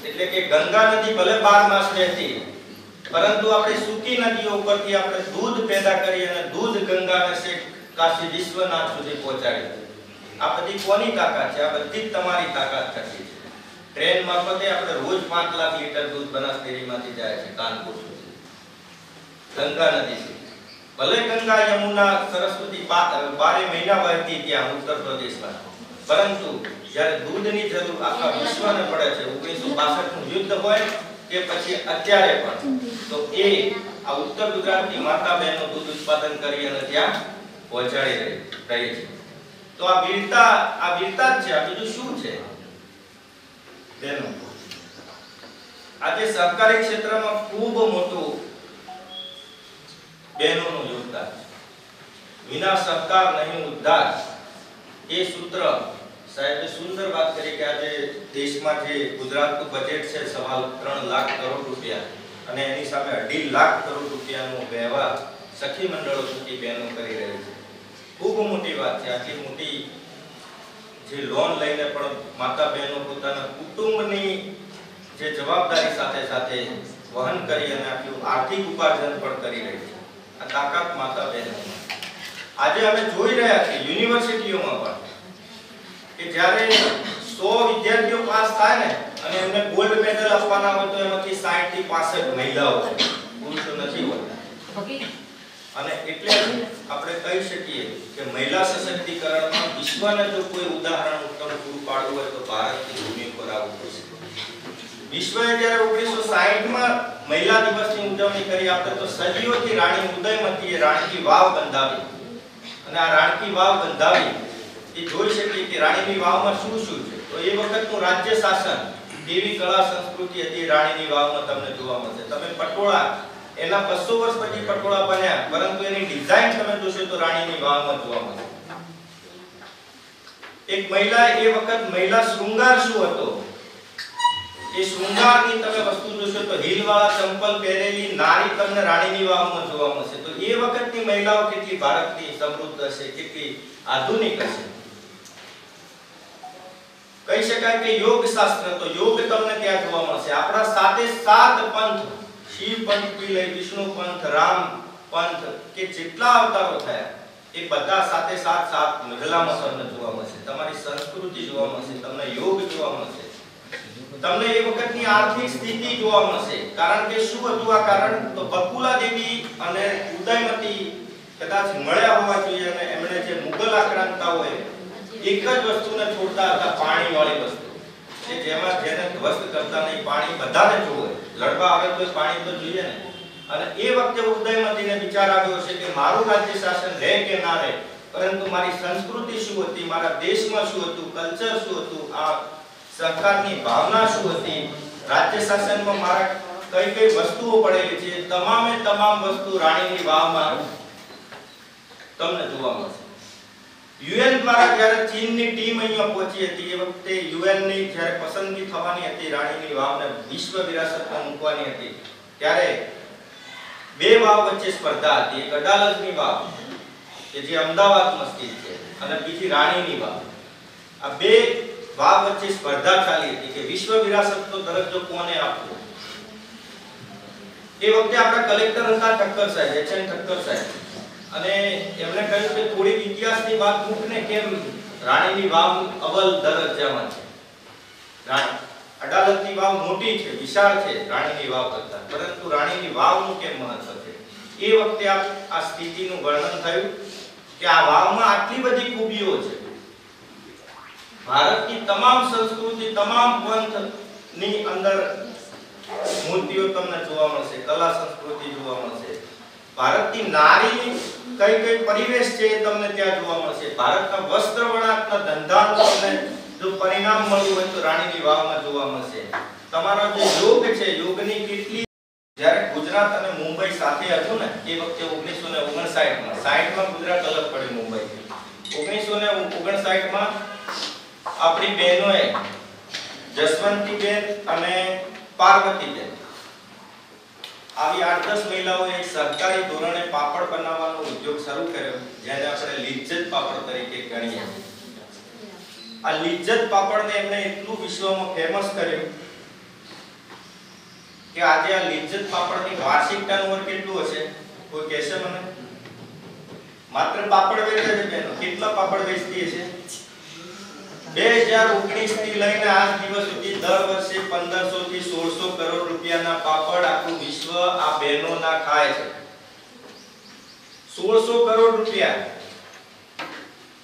એટલે કે ગંગા નદી ભલે 12 માસ વહેતી, પરંતુ આપણે સૂકી નદીઓ ઉપરથી આપણે દૂધ પેદા કરી અને દૂધ ગંગાને છેક કાશી વિશ્વનાથ સુધી પહોંચાડી. આ બધી કોની તાકાત છે? આ બધી તમારી તાકાત થકી છે. ટ્રેન મારફતે આપણે રોજ 5 લાખ લીટર દૂધ બનાસ ડેરીમાંથી જાય છે કાનપુર સુધી, ગંગા નદી સુધી. ભલે ગંગા, યમુના, સરસ્વતી 12 મહિના વહેતી ત્યાં ઉત્તર પ્રદેશમાં, પરંતુ જ્યારે દૂધની જરૂર આખા વિશ્વને પડે છે, 1962નું યુદ્ધ હોય કે પછી અત્યારે પણ, તો એ આ ઉત્તર ગુજરાતની માતા બહેનો દૂધ ઉત્પાદન કરી અને ત્યાં પહોંચાડી રહી છે. તો આ વીરતા જ છે. આ બીજું શું છે બહેનો? આજે સરકારી ક્ષેત્રમાં ખૂબ મોટું બહેનોનું યોગદાન. વિના સહકાર નહીં ઉદ્ધાર, એ સૂત્ર સાહેબે સુંદર વાત કરી કે આજે દેશમાં જે ગુજરાતનું બજેટ છે 3.25 લાખ કરોડ રૂપિયા અને એની સામે 2.5 લાખ કરોડ રૂપિયાનો વ્યવહાર સખી મંડળો સુધી બહેનો કરી રહી છે. ખૂબ મોટી વાત છે. આટલી મોટી જે લોન લઈને પણ માતા બહેનો પોતાના કુટુંબની જે જવાબદારી સાથે સાથે વહન કરી અને આટલું આર્થિક ઉપાર્જન પણ કરી રહી છે. આ તાકાત માતા બહેનો. આજે અમે જોઈ રહ્યા છીએ યુનિવર્સિટીઓમાં પણ કે જ્યારે 100 વિદ્યાર્થીઓ પાસ થાય ને અને એમને ગોલ્ડ મેડલ આપવાના હોય તો એમાંથી 60 થી 65 મહિલાઓ છે, પુરુષો નથી હોતા. અને એટલે આપણે કહી શકીએ કે મહિલા સશક્તિકરણમાં વિશ્વને જો કોઈ ઉદાહરણ ઉત્તમ પૂરું પાડવું હોય તો ભારતની ભૂમિ પર આવવું પડશે. વિશ્વએ જ્યારે 1960માં મહિલા દિવસની ઉજવણી કરી આપણે તો સદીઓથી રાણી ઉદયમતીએ રાણીની વાવ બંધાવી અને આ રાણીની વાવ બંધાવી એ જોઈ શકીએ કે રાણીની વાવમાં શું શું છે. તો એ વખતનું રાજ્ય શાસન કેવી કળા સંસ્કૃતિ હતી રાણીની વાવમાં તમને જોવા મળશે. તમે પટોળા એના 200 વર્ષ પછી પટોળા બન્યા પરંતુ એની ડિઝાઇન તમે જોશો તો રાણીની વાવમાં જોવા મળશે. એક મહિલા એ વખત મહિલા શૃંગાર શું હતો એ શૃંગારની તમે વસ્તુ જોશો તો હીલવાળા ચંપલ પહેરેલી નારી તમને રાણીની વાવમાં જોવા મળશે. તો એ વખતની મહિલાઓ કેટલી ભારતની સમૃદ્ધ હશે, કેટલી આધુનિક હશે. કહી શકાય કે યોગ શાસ્ત્ર તો યોગ તમને ત્યાં જોવા મળશે. આપણા 7 પંથ શિવ પંથ થી લઈ વિષ્ણુ પંથ, રામ પંથ કે જેટલા અવતારો થયા એ બધા 7 મહિલામાં તમને જોવા મળશે. તમારી સંસ્કૃતિ જોવા મળશે, તમને યોગ જોવા મળશે, તમને એ વખતની આર્થિક સ્થિતિ જોવા મળશે. કારણ કે શું હતું આ કારણ? તો બકુલા દેવી અને ઉદયમતી કદાચ મળ્યા હોવા જોઈએ અને એમણે જે મુગલ આક્રાંતાઓએ એક જ વસ્તુને છોડતા હતા, પાણી વાળી વસ્તુ કે જેમાં જેને ધ્વસ્ત કરતા નહીં, પાણી બધાને જોઈએ, લડવા આવે તો પાણી તો જોઈએ ને. અને એ વખતે ઉદયમતીને વિચાર આવ્યો છે કે મારું રાજ્ય શાસન રહે કે ના રહે પરંતુ મારી સંસ્કૃતિ શું હતી, મારા દેશમાં શું હતું, કલ્ચર શું હતું, આ સરકારની ભાવના શું હતી, રાજ્ય શાસનમાં મારા કઈ કઈ વસ્તુઓ પડેલી છે, તમામે તમામ વસ્તુ રાણીની વાવમાં તમને જોવા મળશે. યુએન દ્વારા જ્યારે ચીનની ટીમ અહીંયા પહોંચી હતી એ વખતે યુએન ની જ્યારે પસંદગી થવાની હતી રાણીની વાવને વિશ્વ વિરાસતમાં મૂકવાની હતી ત્યારે બે વાવ વચ્ચે સ્પર્ધા હતી. એક અડાલજની વાવ કે જે અમદાવાદમાં સ્થિત છે અને બીજી રાણીની વાવ. આ બે વાવ વચ્ચે સ્પર્ધા ચાલી હતી કે વિશ્વ વિરાસતનો દરજ્જો કોને આપવો. એ વખતે આપણા કલેક્ટર હતા ઠક્કર સાહેબ, એચએન ઠક્કર સાહેબ, અને એમણે કહ્યું કે થોડી ઇતિહાસની વાત મૂકને કેમ રાણીની વાવ અવ્વલ દરજ્જામાં છે. અડાલજની વાવ મોટી છે, વિશાળ છે રાણીની વાવ કરતા, પરંતુ રાણીની વાવનું કેમ મહત્વ છે. એ વખતે આ સ્થિતિનું વર્ણન થયું કે આ વાવમાં આટલી બધી ખૂબીઓ છે. ભારતની તમામ સંસ્કૃતિ, તમામ પંથની અંદર મૂર્તિઓ તમને જોવા મળશે, કલા સંસ્કૃતિ જોવા મળશે. ભારતની નારી કઈ કઈ પરિવેશ છે તમને ત્યાં જોવા મળશે. ભારતના વસ્ત્ર વણાટના ધંધાનું તમને જો પરિણામ મળ્યું હોય તો રાણીની વાવમાં જોવા મળશે. તમારો જે યોગ છે, યોગની કેટલી જ્યારે ગુજરાત અને મુંબઈ સાથે હતું ને એ વખતે 1959માં 60માં ગુજરાત અલગ પડ્યું મુંબઈથી. 1959માં આપણી બહેનોએ જસવંતીબેન અને પાર્વતીબેન આવી 8-10 મહિલાઓએ એક સરકારી ધોરણે પાપડ બનાવવાનો ઉદ્યોગ શરૂ કર્યો જેને આપણે લિજ્જત પાપડ તરીકે ગણીએ. આ લિજ્જત પાપડને એમણે એટલું વિશ્વમાં ફેમસ કર્યું કે આજે આ લિજ્જત પાપડની વાર્ષિક ટર્નઓવર કેટલું હશે કોઈ કહેશે મને? માત્ર પાપડ વેચે છે બેનો, કેટલા પાપડ વેચતી હશે? 2019 થી લઈને આજ દિવસ સુધી દર વર્ષે 1500 થી 1600 કરોડ રૂપિયાના પાપડ આખું વિશ્વ આ બહેનોના ખાય છે. 1600 કરોડ રૂપિયા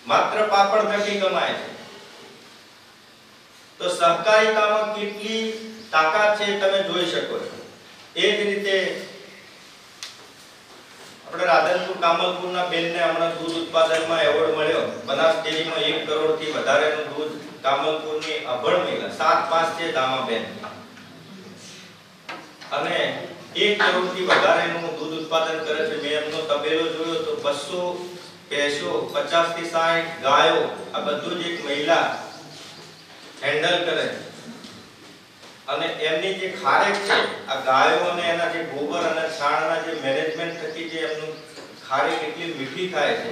માત્ર પાપડ થકી કમાય છે. તો સહકારિતામાં કેટલી તાકાત છે તમે જોઈ શકો છો. એ જ રીતે આપણે રાધનપુર કામલપુરના બેનને હમણાં દૂધ ઉત્પાદનમાં એવોર્ડ મળ્યો. બનાસ ડેરીમાં 1 કરોડથી વધારેનું દૂધ કામલપુરની અભણ મહિલા 7-5 છે દામાબેન, અને 1 કરોડથી વધારેનું દૂધ ઉત્પાદન કરે છે. મેં એમનો તબેલો જોયો તો 200 ભેંસો, 50 થી 60 ગાયો, આ બધું જ એક મહિલા હેન્ડલ કરે અને એમની જે ખારેક છે આ ગાયો અને એના જે ગોબર અને છાણના જે મેનેજમેન્ટ થકી જે એમનું ખારેક એટલી મીઠી થાય છે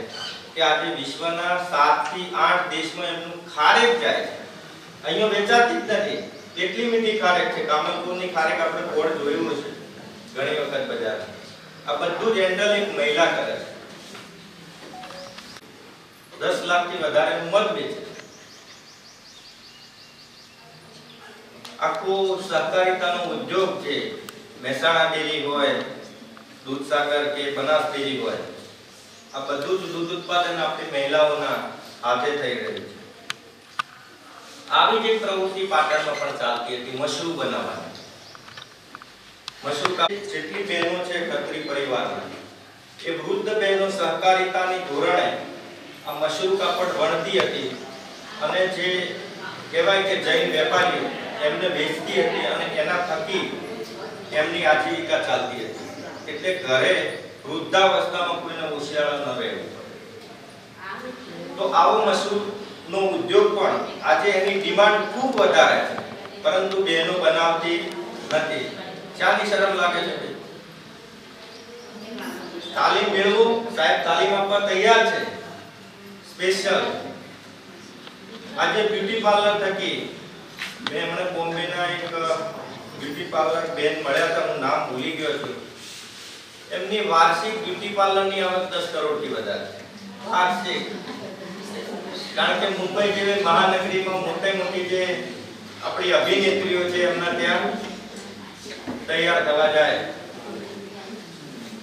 કે આજે વિશ્વના 7 થી 8 દેશમાં એમનું ખારેક જાય છે. અહીંયા વેચાતી જ નથી એટલી મીઠી ખારેક છે. કામલપુરની ખારેક આપણે ગોળ જોયું હશે ઘણી વખત બજારમાં. આ બધું જ હેન્ડલ એક મહિલા કરે છે. 10 લાખથી વધારેનું મધ વેચે. આખો સહકારિતાનો ઉદ્યોગ છે. મહેસાણા ડેરી હોય, દૂધસાગર કે બનાસ ડેરી હોય, આ બધું જ દૂધ ઉત્પાદન આપણી મહિલાઓના હાથે થઈ રહ્યું છે. આવી જ એક પ્રવૃત્તિ પાટણમાં પણ ચાલતી હતી, મશરૂ બનાવવાની. મશરૂ જેટલી બહેનો છે ખત્રી પરિવારના, એ વૃદ્ધ બહેનો સહકારિતાની ધોરણે આ મશરૂ કાપડ વણતી હતી અને જે કહેવાય કે જૈન વેપારીઓ એમને વેચતી હતી અને એના થકી એમની આજીવિકા ચાલતી હતી. એટલે ઘરે વૃદ્ધાવસ્થામાં કોઈને ઓશિયાળા ન રહેવું પડે. તો આવો મશરૂનો ઉદ્યોગ પણ આજે એની ડિમાન્ડ ખૂબ વધારે છે, પરંતુ બહેનો બનાવતી નથી. શાની શરમ લાગે છે? તાલીમ મેળવો, સાહેબ તાલીમ આપવા તૈયાર છે સ્પેશિયલ. આજે બ્યુટી પાર્લર થકી મેં હમણાં બોમ્બેના એક બ્યુટી પાર્લર બેન મળ્યા હતા, હું નામ ભૂલી ગયો છું. એમની વાર્ષિક બ્યુટી પાર્લરની આવક 10 કરોડથી વધારે છે. વાર્ષિક. કારણ કે મુંબઈ જેવી મહાનગરીમાં મોટી જે આપણી અભિનેત્રીઓ છે એમના ત્યાં તૈયાર થવા જાય.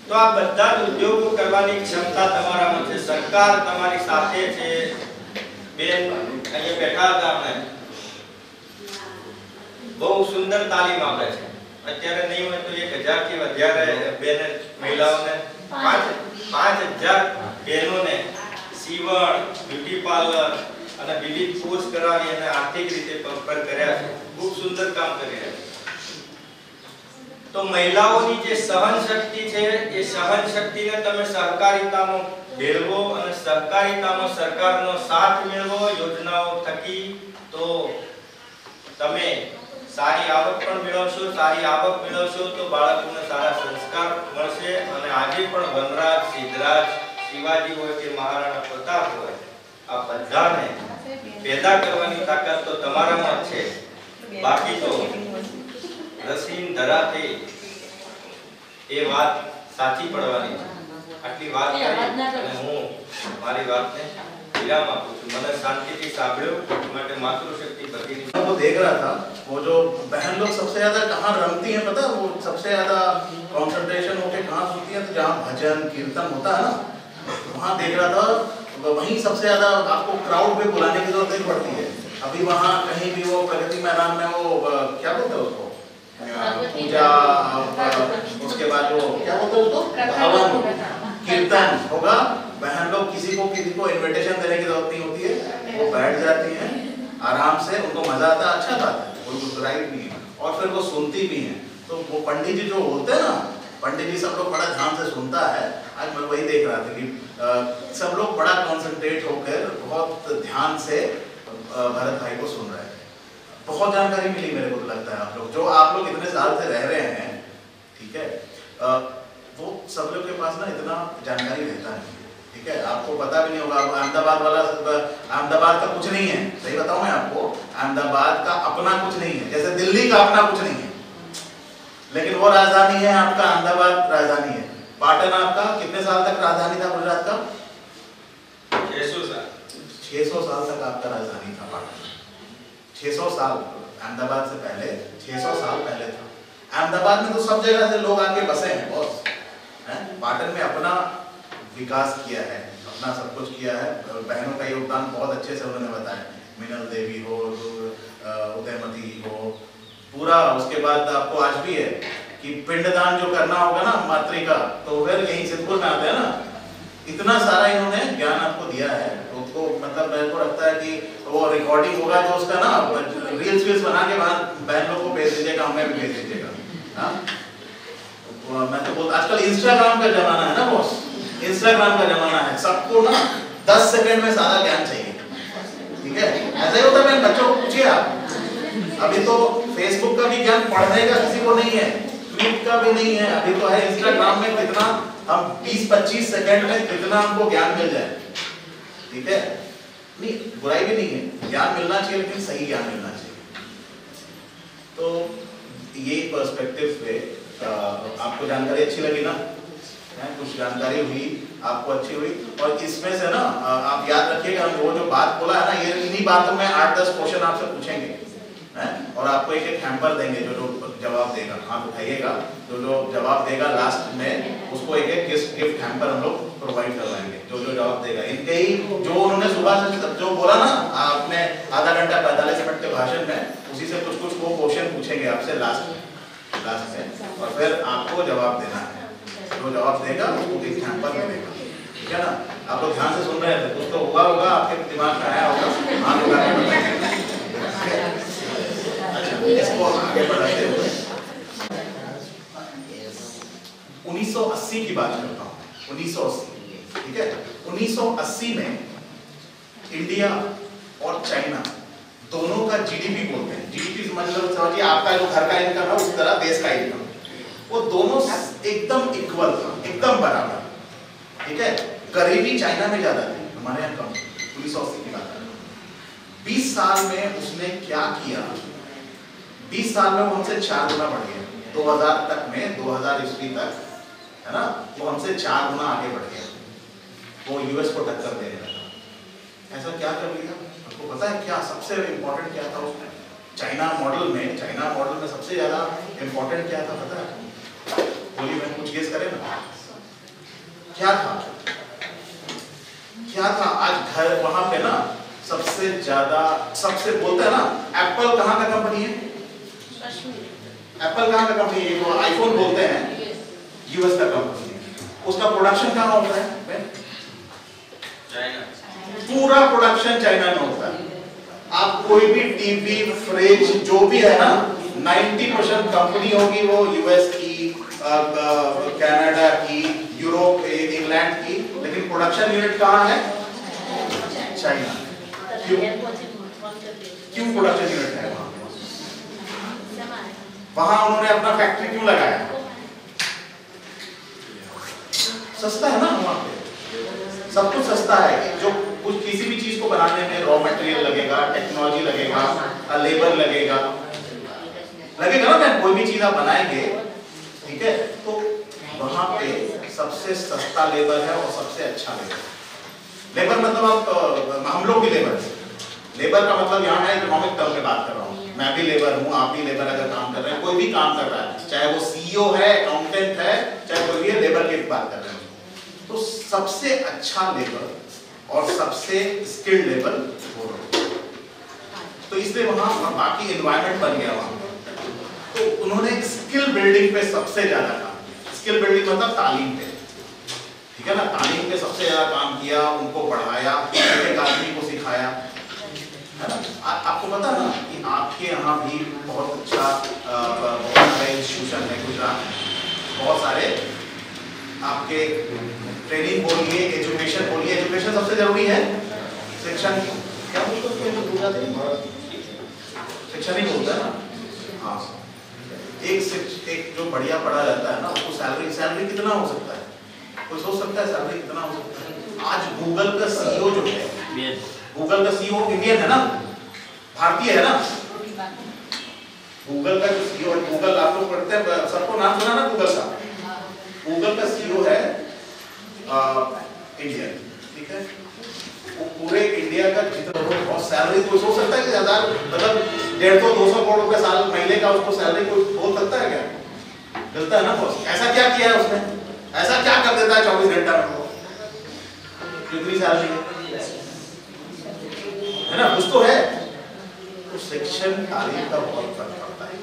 તો આ બધા જ ઉદ્યોગો કરવાની ક્ષમતા તમારામાં છે. સરકાર તમારી સાથે છે. બેન અહીંયા બેઠા હતા, અમે બહુ સુંદર તાલીમ આપે છે. અત્યારે નહીં હોય તો 1000 થી વધારે બેન મહિલાઓને 5000 બહેનોને સીવણ, બ્યુટી પાર્લર અને વિવિધ કોર્સ કરાવી અને આર્થિક રીતે પગભર કર્યા છે. ખૂબ સુંદર કામ કરી રહ્યા છે. તો મહિલાઓની જે સહન શક્તિ છે એ સહન શક્તિને તમે સહકારિતામાં ભેળવો અને સહકારિતામાં સરકારનો સાથ મેળવો યોજનાઓ થકી, તો તમે સારી આવક પણ મેળવશો. સારી આવક મેળવશો તો બાળકોને સારા સંસ્કાર મળશે. અને આજે પણ વનરાજ, સિદ્ધરાજ, શિવાજી હોય કે મહારાણા પ્રતાપ હોય, આ બધાને પેદા કરવાની તાકાત તો તમારામાં જ છે. બાકી તો રસીન ધરાથી એ વાત સાચી પડવાની છે. આટલી વાત કરી અને હું મારી વાતને विराम आपको मैंने शांति साँभळ्यो માટે मातृशक्ति भगिनी वो देख रहा था. वो जो बहन लोग सबसे ज्यादा कहाँ रमती हैं पता है? वो सबसे ज्यादा कंसंट्रेशन होके कहाँ सुनती है? तो जहाँ भजन कीर्तन होता है ना, वहाँ देख रहा था. वहीं सबसे ज्यादा आपको क्राउड पे बुलाने की जरूरत नहीं पड़ती है. अभी वहाँ कहीं भी वो प्रगति मैदान में वो क्या बोलते हैं उसको, पूजा, उसके बाद वो क्या बोलते हैं उसको, हवन कीर्तन होगा. बहन लोग किसी को इनविटेशन देने की जरूरत नहीं होती है. वो बैठ जाती हैं आराम से, उनको मजा आता है. अच्छा बात है, कोई बुराई नहीं है. और फिर वो सुनती भी हैं. तो वो पंडित जी जो होते हैं ना, पंडित जी सब लोग बड़ा ध्यान से सुनता है. आज मैं वही देख रहा था कि सब लोग बड़ा कंसंट्रेट होकर बहुत ध्यान से भरत भाई को सुन रहे हैं. बहुत जानकारी मिली मेरे को लगता है. आप लोग इतने साल से रह रहे हैं, ठीक है, वो सब लोग के पास ना इतना जानकारी रहता नहीं. ठीक है, आपको पता भी नहीं होगा. अहमदाबाद का कुछ नहीं है, सही बताऊं मैं आपको. अहमदाबाद का अपना कुछ नहीं है, जैसे दिल्ली का अपना कुछ नहीं है. लेकिन वो राजधानी है आपका. अहमदाबाद राजधानी है. पाटन आपका कितने साल तक राजधानी था गुजरात का? 600 साल तक आपका राजधानी था पाटन. 600 साल. अहमदाबाद से पहले 600 साल पहले था. अहमदाबाद में तो सब जगह से लोग आके बसे हैं बॉस. पाटन में अपना विकास किया है, अपना सब कुछ किया है. बहनों का योगदान बहुत अच्छे से उन्होंने बताया. मिनल देवी हो, उदयमती हो, पूरा. उसके बाद आपको आज भी है कि पिंडदान जो करना होगा ना मातृ का, तो फिर यहीं सिद्धपुर में आते हैं ना. इतना सारा इन्होंने ज्ञान आपको दिया है. उसको मतलब मेरे को लगता है कि वो रिकॉर्डिंग होगा तो उसका ना रील्स बना के बहन लोग को भेज दीजिएगा, हमें भी भेज दीजिएगा. मैं तो बोलता आजकल इंस्टाग्राम का जमाना है ना बॉस. इंस्टाग्राम का जमाना है. सबको ना 10 सेकंड में सारा ज्ञान चाहिए. ठीक है, ऐसा ही होता है. बच्चों को पूछिए आप अभी तो फेसबुक का भी ज्ञान पढ़ने का किसी को नहीं है, ट्वीट का भी नहीं है, अभी तो है इंस्टाग्राम में कितना हम 20-25 सेकंड में कितना हमको ज्ञान मिल जाए। ठीक है, नहीं बुराई भी नहीं है, ज्ञान मिलना चाहिए लेकिन सही ज्ञान मिलना चाहिए। तो ये पर्सपेक्टिव पे आपको जानकारी अच्छी लगी ना? कुछ जानकारी हुई आपको अच्छी हुई, और इसमें से ना आप याद रखिएगा वो जो बात बोला है ना, ये इन्हीं बातों में 8-10 क्वेश्चन आपसे पूछेंगे हैं, और आपको एक हैम्पर देंगे, जो जवाब देगा आप उठाइएगा, जो जवाब देगा लास्ट में उसको एक गिफ्ट हैम्पर हम लोग प्रोवाइड करवाएंगे, जो जवाब देगा। इनके ही जो उन्होंने सुबह से जो बोला ना आपने आधा घंटा 45 मिनट के भाषण में, उसी से कुछ वो क्वेश्चन पूछेंगे आपसे लास्ट में, और फिर आपको जवाब देना है। जो जवाब देगा उसको गिफ्ट हैम्पर मिलेगा। ठीक है ना? आप लोग ध्यान से सुन रहे थे, कुछ तो होगा आपके दिमाग में आया होगा, हाथ उठा के बताइए। अच्छा, इसको आगे बढ़ाते हुए 1980 की बात करता हूँ। 1980, ठीक है, 1980 में इंडिया और चाइना दोनों का जीडीपी बोलते हैं। जीडीपी मतलब समझिए आपका जो घर का इनकम है उस तरह देश का इनकम, वो दोनों एकदम इक्वल था, एकदम बराबर। ठीक है, गरीबी चाइना में ज्यादा थी, हमारे यहाँ कम। 1980 की बात है। 20 साल में उसने क्या किया, 20 साल में वो हमसे 4 गुना बढ़ गया। 2000 तक में, 2000 ईस्वी तक, है ना, वो हमसे 4 गुना आगे बढ़ गया। वो यूएस को टक्कर दे रहा था। ऐसा क्या कर लिया आपको पता है? क्या सबसे इंपॉर्टेंट क्या था उसमें? चाइना मॉडल में सबसे ज्यादा इंपॉर्टेंट क्या था पता है? बोलिए, मैं कुछ गेस करें ना, क्या था? आज घर वहां पे ना सबसे ज्यादा, सबसे बोलते हैं ना, एप्पल कहाँ का कंपनी है? एप्पल कहाँ का कंपनी है? वो आईफोन बोलते हैं, यूएस का कंपनी है। उसका प्रोडक्शन कहाँ होता है? चाइना। पूरा प्रोडक्शन चाइना में होता है। आप कोई भी टीवी, फ्रिज जो भी है ना, 90% कंपनी होगी वो यूएस की, कनाडा की, यूरोप, इंग्लैंड की, लेकिन प्रोडक्शन यूनिट कहाँ है? चाइना। क्यों प्रोडक्शन यूनिट है वहां? वहां उन्होंने अपना फैक्ट्री क्यों लगाया? सस्ता है ना वहां पे, सब कुछ सस्ता है। जो कुछ किसी भी चीज को बनाने में रॉ मटेरियल लगेगा, टेक्नोलॉजी लगेगा, लेबर लगेगा ना, कोई भी चीज आप बनाएंगे, ठीक है, तो वहां पे सबसे सस्ता लेबर है और सबसे अच्छा लेबर मतलब आप, हम लोग भी लेबर का मतलब यहाँ मैं इकोनॉमिक टर्म में बात कर रहा हूँ। मैं भी लेबर हूँ, आप भी लेबर अगर काम कर रहे हैं, कोई भी काम कर रहा है, चाहे वो सीईओ है, अकाउंटेंट है, चाहे कोई भी लेबर की बात कर रहे हैं, तो सबसे अच्छा लेबर और सबसे स्किल्ड लेबर हो रहा है। तो इसलिए वहां बाकी एनवायरनमेंट बन गया वहां, तो उन्होंने स्किल बिल्डिंग पे सबसे ज्यादा काम किया। स्किल बिल्डिंग मतलब तालीम पे, ठीक है ना, तालीम पे सबसे ज्यादा काम किया, उनको पढ़ाया, एक आदमी को सिखाया, है ना। आपको पता ना कि आपके यहाँ भी बहुत अच्छा बहुत सारे इंस्टीट्यूशन है गुजरात में, बहुत सारे आपके ट्रेनिंग बोलिए, एजुकेशन बोलिए, एजुकेशन सबसे जरूरी है, शिक्षण क्या बोलते हैं, शिक्षण ही बोलता है ना। हाँ, एक जो बढ़िया पढ़ा जाता है ना, उसको सैलरी कितना हो सकता है? कोई सोच सकता है सैलरी कितना हो सकता है? आज गूगल का सीईओ जो है, गूगल का सीईओ इंडियन है ना, भारतीय है ना। गूगल का जो सीईओ है, गूगल आप लोग पढ़ते हैं, सबको नाम सुना ना गूगल का। गूगल का सीईओ है इंडियन, ठीक है। वो पूरे इंडिया का जितना बहुत सैलरी, कोई सोच सकता है कि 1000 मतलब 150-200 करोड़ रुपए साल महीने का उसको सैलरी कोई बोल सकता है क्या? मिलता है ना बॉस। ऐसा क्या किया है उसने? ऐसा क्या कर देता है 24 घंटा में वो? कितनी सैलरी है ना, कुछ तो है। तो शिक्षण तालीम का बहुत फर्क पड़ता है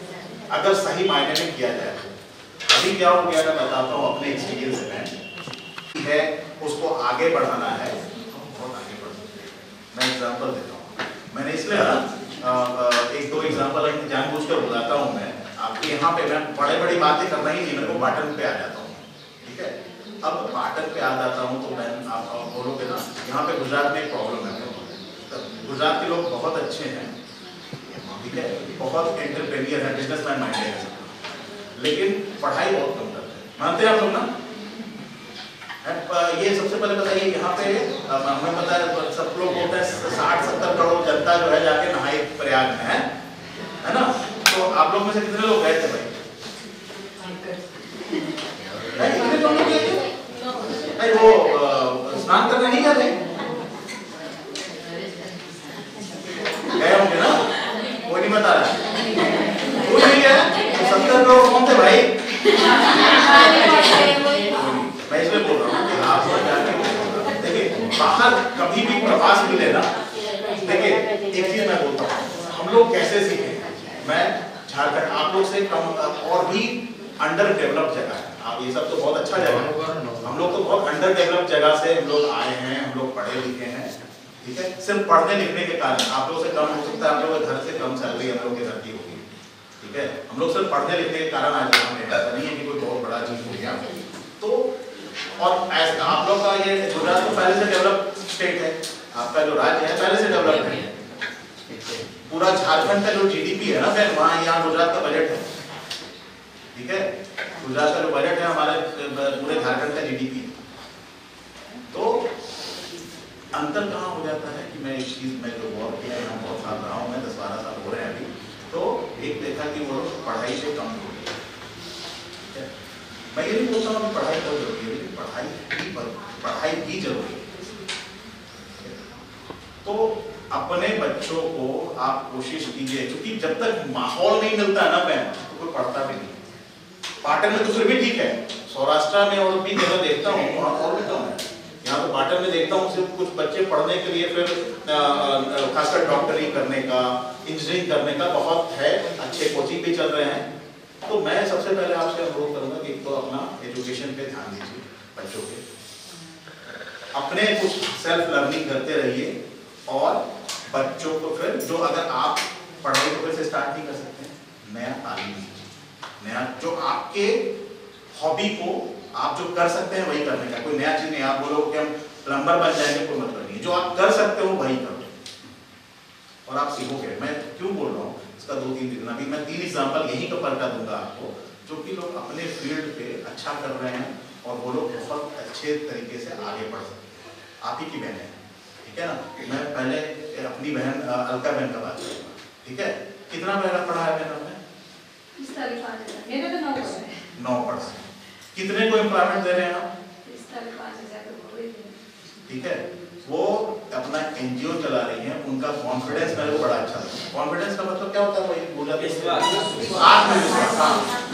अगर सही मायने में किया जाए। अभी क्या हो गया मैं बताता हूँ अपने एक्सपीरियंस में है, उसको आगे बढ़ाना है, बहुत आगे बढ़ सकते हैं। मैं एग्जांपल देता हूँ, मैंने इसलिए 1-2 एग्जांपल जानबूझकर बुलाता हूँ मैं आपके यहाँ पे। मैं बड़ी बातें करना ही नहीं, मेरे को पाटन पे आ जाता हूँ, ठीक है। अब पाटन पे आ जाता हूँ तो मैं आप बोलोगे ना, यहाँ पे गुजरात में एक प्रॉब्लम है। गुजरात के लोग बहुत अच्छे हैं, ठीक है, बहुत एंटरप्रेन्योर है, बिजनेसमैन माइंडेड है, लेकिन पढ़ाई बहुत कम करते हैं। मानते हैं आप लोग ना? ये सबसे पहले बताइए, यहाँ पे हमें पता है सब लोग बोलते हैं 60-70 करोड़ जनता जो है जाके नहाई प्रयाग में है ना? तो आप लोग में से कितने लोग गए थे भाई? कितने लोग गए थे? नहीं, वो स्नान करने नहीं गए थे? गए होंगे ना? कोई नहीं बता रहा, कोई नहीं गया? 70 करोड़ कौन थे भाई? मैं इसलिए बोल रहा हूँ कि आप देखिए, बाहर कभी भी प्रवास मिले ना, देखिए एक चीज मैं बोलता हूँ, हम लोग कैसे सीखे? मैं झारखंड आप लोग से कम और भी अंडर डेवलप्ड जगह है, आप ये सब तो बहुत अच्छा जगह है, हम लोग तो बहुत अंडर डेवलप्ड जगह से हम लोग आए हैं, हम लोग पढ़े लिखे हैं, ठीक है? सिर्फ पढ़ने लिखने के कारण आप लोग से कम हो सकता है, आप लोग घर से कम सैलरी हम लोग की धरती होगी, ठीक है? हम लोग सिर्फ पढ़ने लिखने के कारण आज यहाँ पे, ऐसा नहीं है कि कोई बहुत बड़ा चीज हो गया। तो और ऐसा आप लोग का ये गुजरात तो पहले से डेवलप स्टेट है, आपका जो राज्य है पहले से डेवलप है, पूरा झारखंड का जो जीडीपी है ना फिर वहाँ यहाँ गुजरात का बजट है, ठीक है? गुजरात का जो बजट है हमारे पूरे झारखंड का जीडीपी। तो अंतर कहाँ हो जाता है कि मैं एक चीज में जो गौर किया है, हम बहुत साल रहा हूँ, मैं 10-12 साल हो रहे हैं अभी, तो एक देखा कि वो पढ़ाई से कम हो गया। मैं ये नहीं बोलता हूँ कि पढ़ाई बहुत जरूरी है, लेकिन पढ़ाई भी जरूरी है। तो अपने बच्चों को आप कोशिश कीजिए, क्योंकि जब तक माहौल नहीं मिलता है ना बहन, तो कोई पढ़ता भी नहीं। पाटन में तो फिर भी ठीक है, सौराष्ट्र में और भी जगह देखता हूँ वहाँ और भी कम है। यहाँ तो पाटन में देखता हूँ सिर्फ कुछ बच्चे पढ़ने के लिए फिर खासकर डॉक्टरी करने का, इंजीनियरिंग करने का बहुत है, अच्छे कोचिंग भी चल रहे हैं। तो मैं सबसे पहले आपसे अनुरोध करूंगा कि तो अपना एजुकेशन पे ध्यान दीजिए, बच्चों के अपने कुछ सेल्फ लर्निंग करते रहिए, और बच्चों को फिर जो अगर आप पढ़ाई को फिर से स्टार्ट नहीं कर सकते, नया तालीम दीजिए, नया जो आपके हॉबी को आप जो कर सकते हैं वही करने का। कोई नया चीज नहीं, आप बोलो कि हम प्लम्बर बन जाएंगे, कोई मतलब नहीं, जो आप कर सकते हो वही करो और आप सीखोगे। मैं क्यों बोल रहा हूँ इसका 2-3 दिन, अभी मैं 3 एग्जाम्पल यही का पलटा दूंगा आपको, जो कि लोग अपने फील्ड पे अच्छा कर रहे हैं और वो लोग बहुत अच्छे तरीके से आगे बढ़ सकते हैं। आप ही की बहन है, ठीक है ना? मैं पहले अपनी बहन अलका बहन का बात करूँगा, ठीक है? कितना पहला पढ़ा है बहन आपने? 9 पढ़ा। कितने को एम्प्लॉयमेंट दे रहे हैं आप? ठीक है, वो अपना एनजीओ चला रही हैं, उनका कॉन्फिडेंस मेरे को बड़ा अच्छा लगा। कॉन्फिडेंस का मतलब क्या होता है भाई? बोला आत्मविश्वास,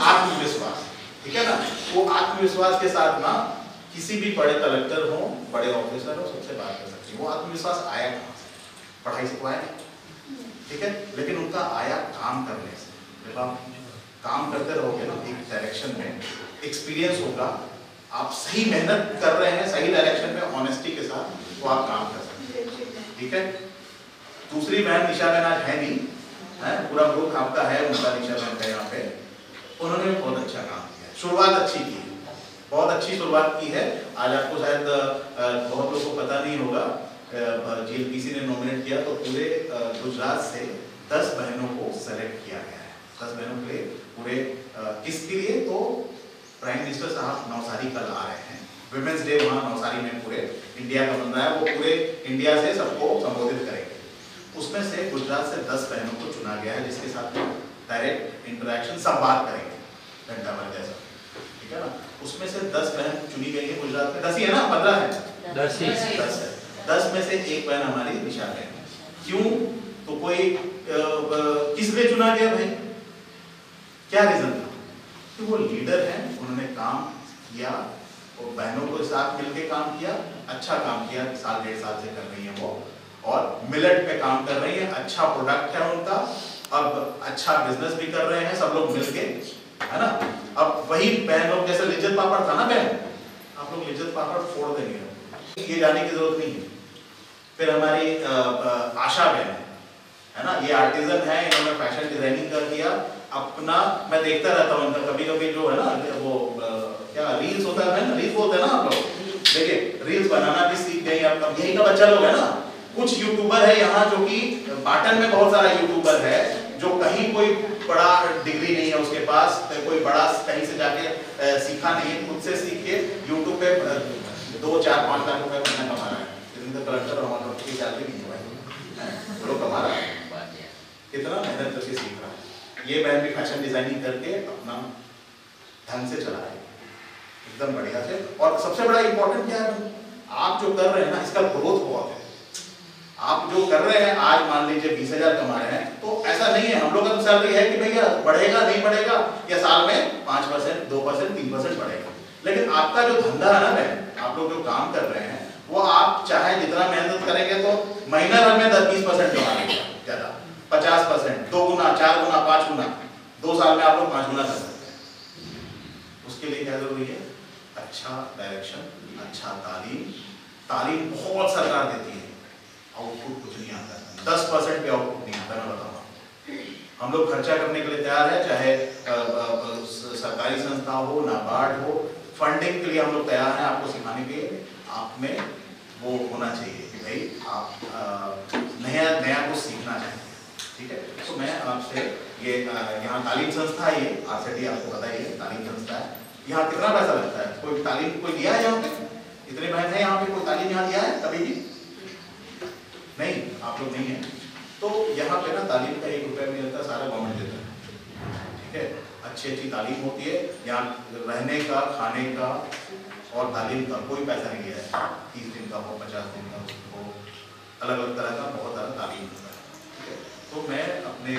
आत्मविश्वास, ठीक है ना? वो आत्मविश्वास के साथ ना किसी भी बड़े कलेक्टर हो, बड़े ऑफिसर हो, सबसे बात कर सकती है। वो आत्मविश्वास आया कहाँ से? पढ़ाई से तो आया नहीं, ठीक है? लेकिन उनका आया काम करने से। जब आप काम करते रहोगे ना एक डायरेक्शन में, एक्सपीरियंस होगा, आप सही मेहनत कर रहे हैं सही डायरेक्शन में ऑनेस्टी के साथ, तो आप काम कर सकते हैं, ठीक है? दूसरी बहन निशा बहन आज है नहीं, है पूरा ग्रुप आपका है, उनका निशा बहन का यहाँ पे, उन्होंने भी बहुत अच्छा काम किया, शुरुआत अच्छी की, बहुत अच्छी शुरुआत की है। आज आपको शायद बहुत लोगों को पता नहीं होगा, जीएलपीसी ने नॉमिनेट किया तो पूरे गुजरात से 10 बहनों को सेलेक्ट किया गया है। 10 बहनों के लिए पूरे किसके लिए? तो प्राइम मिनिस्टर साहब नवसारी कल आ रहे हैं, विमेंस डे वहाँ नवसारी में पूरे इंडिया का बन रहा है, वो पूरे इंडिया से सबको संबोधित करेंगे। उसमें से गुजरात से 10 बहनों को चुना गया है, जिसके साथ डायरेक्ट इंटरेक्शन सब बात करेंगे घंटा भर जैसा, ठीक है ना? उसमें से 10 बहन चुनी गई है गुजरात में, 10 ही है ना? 15 है, 10 है। 10 में से एक बहन हमारी निशा बहन। क्यों? तो कोई किस लिए चुना गया भाई? क्या रीजन था? कि वो लीडर हैं, उन्होंने काम किया और बहनों के साथ मिलकर काम किया, अच्छा काम किया, 1.5 साल से कर रही हैं वो, और मिलेट पे काम कर रही है, अच्छा प्रोडक्ट है उनका, अब अच्छा बिजनेस भी कर रहे हैं सब लोग मिलके, है ना? अब वही बहन लोग जैसे लिज्जत पापड़ था ना बहन, आप लोग लिज्जत पापड़ फोड़ देंगे, ये जाने की जरूरत नहीं है। फिर हमारी आशा बहन है ना, ये आर्टिजन है, इन्होंने फैशन डिजाइनिंग कर दिया अपना। मैं देखता रहता हूँ इनका, कभी कभी जो है ना वो क्या रील्स होता है ना, रील्स बोलते हैं ना आप लोग, देखिए रील्स बनाना भी सीख गई आपका, यही का बच्चा लोग है ना। कुछ यूट्यूबर है यहाँ जो कि पाटन में बहुत सारा यूट्यूबर है जो कहीं कोई बड़ा डिग्री नहीं है उसके पास, तो कोई बड़ा कहीं से जाके सीखा नहीं है, खुद से सीख के यूट्यूब पे 2, 4, 5 लाख रुपए महीना कमा रहा है। इतने तो कलेक्टर और हमारे की सैलरी नहीं है, वो लोग कमा रहा है, कितना मेहनत करके सीख रहा है। ये बहन भी फैशन डिजाइनिंग करके अपना ढंग से चला रही है एकदम बढ़िया से। और सबसे बड़ा इंपॉर्टेंट क्या है, आप जो कर रहे हैं ना इसका ग्रोथ बहुत है। आप जो कर रहे हैं आज मान लीजिए 20,000 कमा रहे हैं, तो ऐसा नहीं है, हम लोग का तो सैलरी है कि भैया बढ़ेगा नहीं बढ़ेगा, या साल में 5%, 2%, 3% बढ़ेगा। लेकिन आपका जो धंधा है ना, आप लोग जो काम कर रहे हैं वो आप चाहे जितना मेहनत करेंगे तो महीना भर में 10-20% कमा लेंगे, ज्यादा 50%, 2 गुना, 4 गुना, 5 गुना, 2 साल में आप लोग 5 गुना कर सकते हैं। उसके लिए क्या जरूरी है? अच्छा डायरेक्शन, अच्छा तालीम बहुत सरकार देती है, आउटपुट कुछ नहीं आता, 10% पे आउटपुट नहीं आता, मैं बताऊंगा। हम लोग खर्चा करने के लिए तैयार है, चाहे सरकारी संस्था हो, नाबार्ड हो, फंडिंग के लिए हम लोग तैयार हैं आपको सिखाने के लिए। आप में वो होना चाहिए कि भाई आप नया कुछ सीखना चाहिए, ठीक है। तो मैं आपसे ये यहाँ तालीम संस्था है, ये RCT आपको पता ही है, तालीम संस्था है। यहाँ कितना पैसा लगता है? कोई तालीम कोई दिया है यहाँ पे? इतने बहन है यहाँ पे, कोई तालीम यहाँ दिया है कभी भी? नहीं, आप लोग नहीं है। तो यहाँ पे ना तालीम का 1 रुपया नहीं लगता, सारा गवर्नमेंट देता है, ठीक है। अच्छी तालीम होती है यहाँ, रहने का, खाने का और तालीम का कोई पैसा नहीं दिया है। 30 दिन का हो, 50 दिन का हो, अलग अलग तरह का बहुत सारा तालीम होता है, ठीक है। तो मैं अपने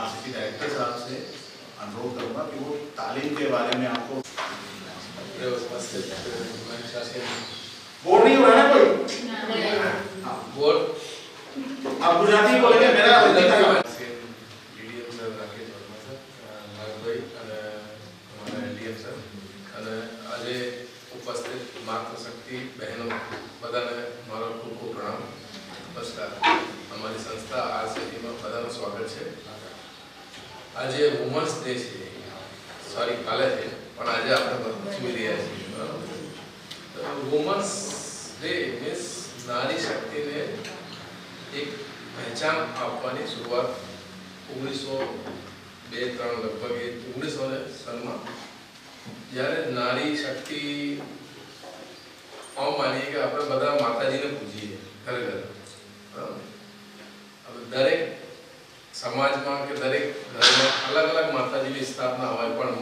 RCT डायरेक्टर साहब से अनुरोध करूँगा कि वो तालीम के बारे में आपको बोर्ड नहीं हो रहा है कोई बोर्ड, आप गुजराती बोलेंगे, मेरा આજે ઉપસ્થિત માતૃશક્તિ બહેનો બધાને મારો ખૂબ ખૂબ પ્રણામ, નમસ્કાર। અમારી સંસ્થા RCTમાં બધાનું સ્વાગત છે। આજે વુમન્સ ડે છે, સોરી કાલે છે, પણ આજે આપણે ઉજવી રહ્યા છીએ। વુમન્સ ડે મીન્સ નારી શક્તિને એક પહેચાન આપવાની શરૂઆત 1902-3 લગભગ 1900 જ્યારે નારી શક્તિ આમ માનીએ કે આપણે બધા માતાજીને પૂજીએ ખરેખર, બરાબર। દરેક સમાજમાં કે દરેક ઘરમાં અલગ અલગ માતાજીની સ્થાપના હોય, પણ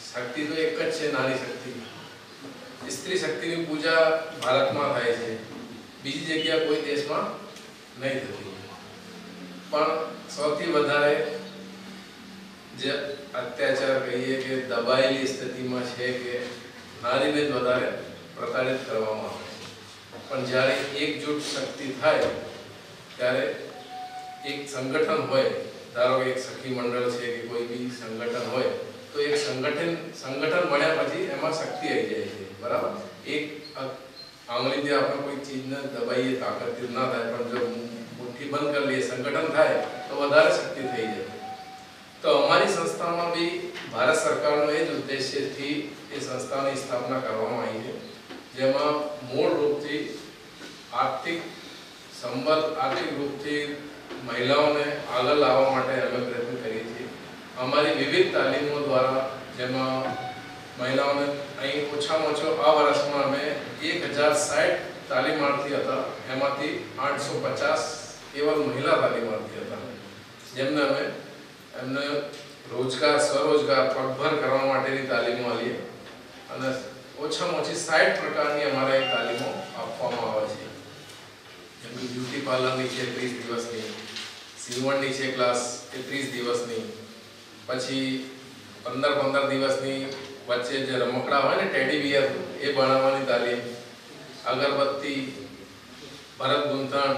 શક્તિ તો એક જ છે, નારી શક્તિ। સ્ત્રી શક્તિની પૂજા ભારતમાં થાય છે, બીજી જગ્યા કોઈ દેશમાં નહીં થતી। પણ સૌથી વધારે જે અત્યાચાર કહીએ કે દબાયેલી સ્થિતિમાં છે કે નારીને જ વધારે પ્રતાડિત કરવામાં આવે છે। પણ જ્યારે એકજૂટ શક્તિ થાય ત્યારે એક સંગઠન હોય, ધારો કે એક સખી મંડળ છે કે કોઈ બી સંગઠન હોય, તો એક સંગઠન બન્યા પછી એમાં શક્તિ આવી જાય છે, બરાબર। એક આંગળીથી આપણે કોઈ ચીજને દબાઈએ તાકાતથી ના થાય, પણ જો મુઠ્ઠી બંધ કરી લઈએ, સંગઠન થાય તો વધારે શક્તિ થઈ જાય। તો અમારી સંસ્થામાં બી ભારત સરકારનો એ જ ઉદ્દેશ્યથી એ સંસ્થાની સ્થાપના કરવામાં આવી છે, જેમાં મૂળ રૂપથી આર્થિક રૂપથી મહિલાઓને આગળ લાવવા માટે અમે પ્રયત્ન કરીએ છીએ। અમારી વિવિધ તાલીમો દ્વારા, જેમાં મહિલાઓને અહીં ઓછામાં ઓછો આ વર્ષમાં અમે 1060 તાલીમાર્થી હતા, એમાંથી 850 કેવલ મહિલા તાલીમાર્થી હતા, જેમને અમે એમને રોજગાર, સ્વરોજગાર, પગભર કરવા માટેની તાલીમો આલીએ અને ઓછામાં ઓછી 60 પ્રકારની અમારે તાલીમો આપવામાં આવે છે। જેમ કે બ્યુટી પાર્લરની છે 30 દિવસની, સીવણની છે ક્લાસ એ 30 દિવસની, પછી 15 દિવસની વચ્ચે જે રમકડા હોય ને ટેડી બિયર એ બનાવવાની તાલીમ, અગરબત્તી, ભરત ગૂંથણ,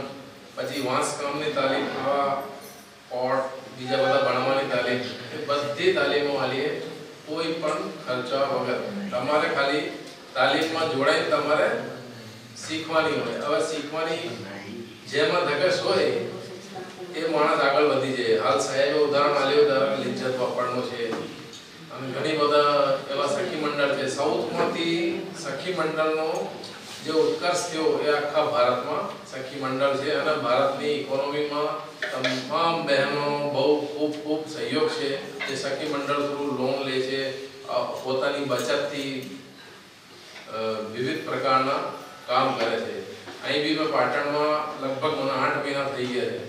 પછી વાંસકામની તાલીમ, આવા પોટ બીજા બધા બનાવવાની તાલીમ, એ બધી તાલીમો આલીએ કોઈ પણ ખર્ચા વગર। તમારે ખાલી તાલીમમાં જોડાઈને તમારે શીખવાની હોય। હવે શીખવાની જેમાં ધગશ હોય એ માણસ આગળ વધી જાય। હાલ સાહેબે ઉદાહરણ આલ્યું, ઉદાહરણ લિજ્જત વાપરનો છે, અને ઘણી બધા એવા સખી મંડળ છે। સાઉથમાંથી સખી મંડળનો જે ઉત્કર્ષ થયો એ આખા ભારતમાં સખી મંડળ છે, અને ભારતની ઇકોનોમીમાં તમામ બહેનો બહુ ખૂબ સહયોગ છે જે સખી મંડળ થ્રુ લોન લે છે, પોતાની બચતથી વિવિધ પ્રકારના કામ કરે છે. અહીં બી મેં પાટણમાં લગભગ મને 8 મહિના થઈ ગયા છે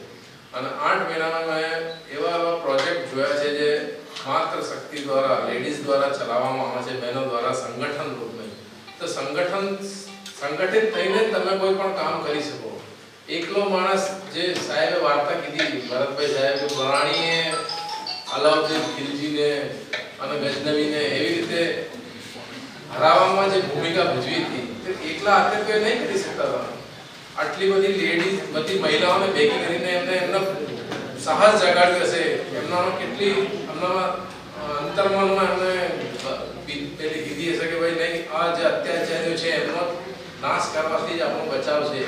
અને 8 મહિનામાં મેં એવા પ્રોજેક્ટ જોયા છે જે માત્ર શક્તિ દ્વારા, લેડીઝ દ્વારા ચલાવવામાં આવે છે, બહેનો દ્વારા સંગઠન રૂપમાં. તો સંગઠિત થઈને તમે કોઈ પણ કામ કરી શકો. એકલો માણસ, જે સાહેબે વાર્તા કીધી ભરતભાઈ સાહેબ, રાણીએ અલાઉદ્દીન ખિલજીને અને ગજનવીને એવી રીતે હરાવવામાં જે ભૂમિકા ભજવી હતી તે એકલા હાથે કોઈ નહીં કરી શકતા હતા. આટલી બધી લેડીઝ, બધી મહિલાઓને ભેગી કરીને એમનો સાહસ જગાડ્યું હશે. એમનામાં કેટલી અંતર્મનમાં એમને પેલી કીધી હશે કે ભાઈ નહીં, આ જે અત્યાચારીઓ છે એમનો નાશ કરવાથી જ આપણો બચાવ છે.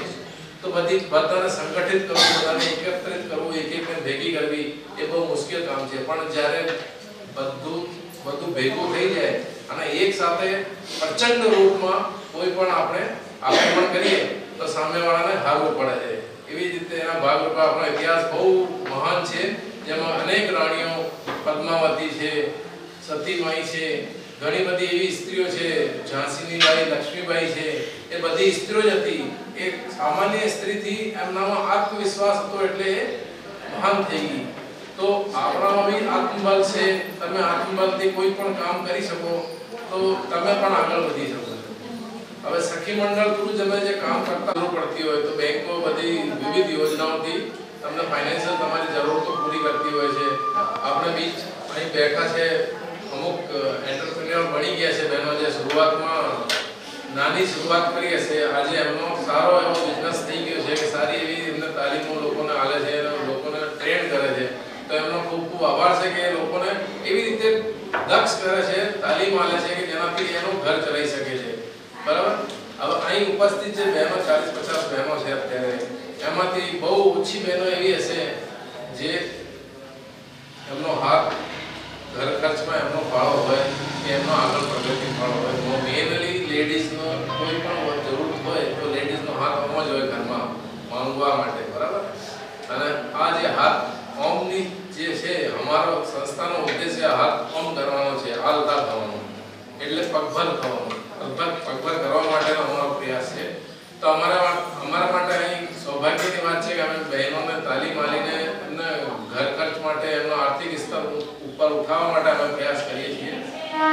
તો બધાને સંગઠિત કરવું, બધાને એકત્રિત કરવું, એકને ભેગી કરવી એ બહુ મુશ્કેલ કામ છે. પણ જ્યારે બધું ભેગું થઈ જાય અને એક સાથે પ્રચંડ રૂપમાં કોઈ પણ આપણે આક્રમણ કરીએ તો સામેવાળાને હારવું પડે છે. એવી રીતે એના ભાગરૂપે આપણો ઇતિહાસ બહુ મહાન છે, જેમાં અનેક રાણીઓ, પદ્માવતી છે, સતીબાઈ છે, ઘણી બધી એવી સ્ત્રીઓ છે, ઝાંસીની બાઈ, લક્ષ્મીબાઈ છે, એ બધી સ્ત્રીઓ જ હતી. એક સામાન્ય સ્ત્રીથી એમનામાં આત્મવિશ્વાસ હતો એટલે એ મહાન થઈ ગઈ. તો આપણામાં બી આત્મબળ છે. તમે આત્મબળથી કોઈ પણ કામ કરી શકો તો તમે પણ આગળ વધી શકો છો. હવે સખી મંડળ થ્રુ તમે જે કામ કરતા જરૂર પડતી હોય તો બેંકો બધી વિવિધ યોજનાઓથી તમને ફાઇનાન્શિયલ તમારી જરૂરતો પૂરી કરતી હોય છે. આપણે બીજ અહીં બેઠા છે, અમુક એન્ટરપ્રેન્યોર બની ગયા છે બહેનો, જે શરૂઆતમાં નાની શરૂઆત કરી હશે, આજે એમનો સારો એવો બિઝનેસ થઈ ગયો છે કે સારી એવી એમને તાલીમો લોકોને આલે છે, લોકોને ટ્રેન કરે છે. તો એમનો ખૂબ ખૂબ આભાર છે કે લોકોને એવી રીતે દક્ષ કરે છે, તાલીમ આલે છે કે જેનાથી એનું ઘર ચલાવી શકે છે. બરાબર. હવે અહીં ઉપસ્થિત જે બહેનો 40-50 બહેનો છે અત્યારે, એમાંથી બહુ ઓછી બહેનો એવી હશે જે એમનો હાથ ઘર ખર્ચમાં એમનો ફાળો હોય કે એમનો આગળ પ્રગતિ ફાળો હોય. મેનલી લેડીઝનો કોઈ પણ જરૂર હોય તો લેડીઝનો હાથ ઓમ જ હોય ઘરમાં માંગવા માટે. બરાબર. અને આ જે હાથ ઓમની જે છે, અમારો સંસ્થાનો ઉદ્દેશ્ય હાથ ઓમ કરવાનો છે, આલતા થવાનો, એટલે પગભર થવાનો. પગભર કરવા માટેનો અમારો પ્રયાસ છે. તો અમારા માટે અહીં સૌભાગ્યની વાત છે કે અમે બહેનોને તાલીમ આલીને એમને ઘર ખર્ચ માટે, એમનો આર્થિક સ્તર ઉપર ઉઠાવવા માટે અમે પ્રયાસ કરીએ છીએ.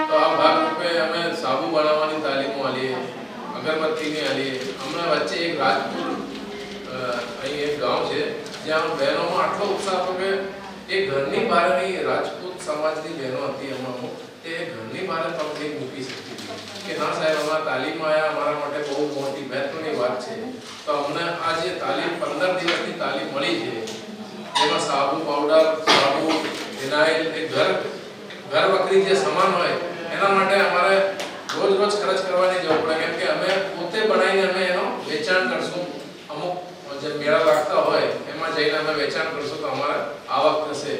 તો આ ભાગરૂપે અમે સાબુ બનાવવાની તાલીમો આલીએ, અગરબત્તીની આલીએ. હમણાં વચ્ચે એક રાજપુર અહીં એક ગામ છે જ્યાં બહેનોમાં આટલો ઉત્સાહ હતો કે એ ઘરની બહાર નહીં, રાજપૂત સમાજની બહેનો હતી એમાં, તે ઘરની બહાર પગ મૂકી શકતી હતી કે ના સાહેબ અમારા તાલીમમાં આવ્યા, અમારા માટે બહુ મોટી મહત્વની વાત છે. તો અમને આ જે તાલીમ 15 દિવસની તાલીમ મળી છે, જેમાં સાબુ, પાવડર, સાબુ, ફિનાઇલ, એ ઘર વખરી જે સામાન હોય એના માટે અમારે રોજ ખર્ચ કરવાની જરૂર પડે, કેમ કે અમે પોતે બનાવીને અમે એનો વેચાણ કરશું. અમુક જે મેળા લાગતા હોય એમાં જઈને અમે વેચાણ કરશું તો અમારે આવક થશે.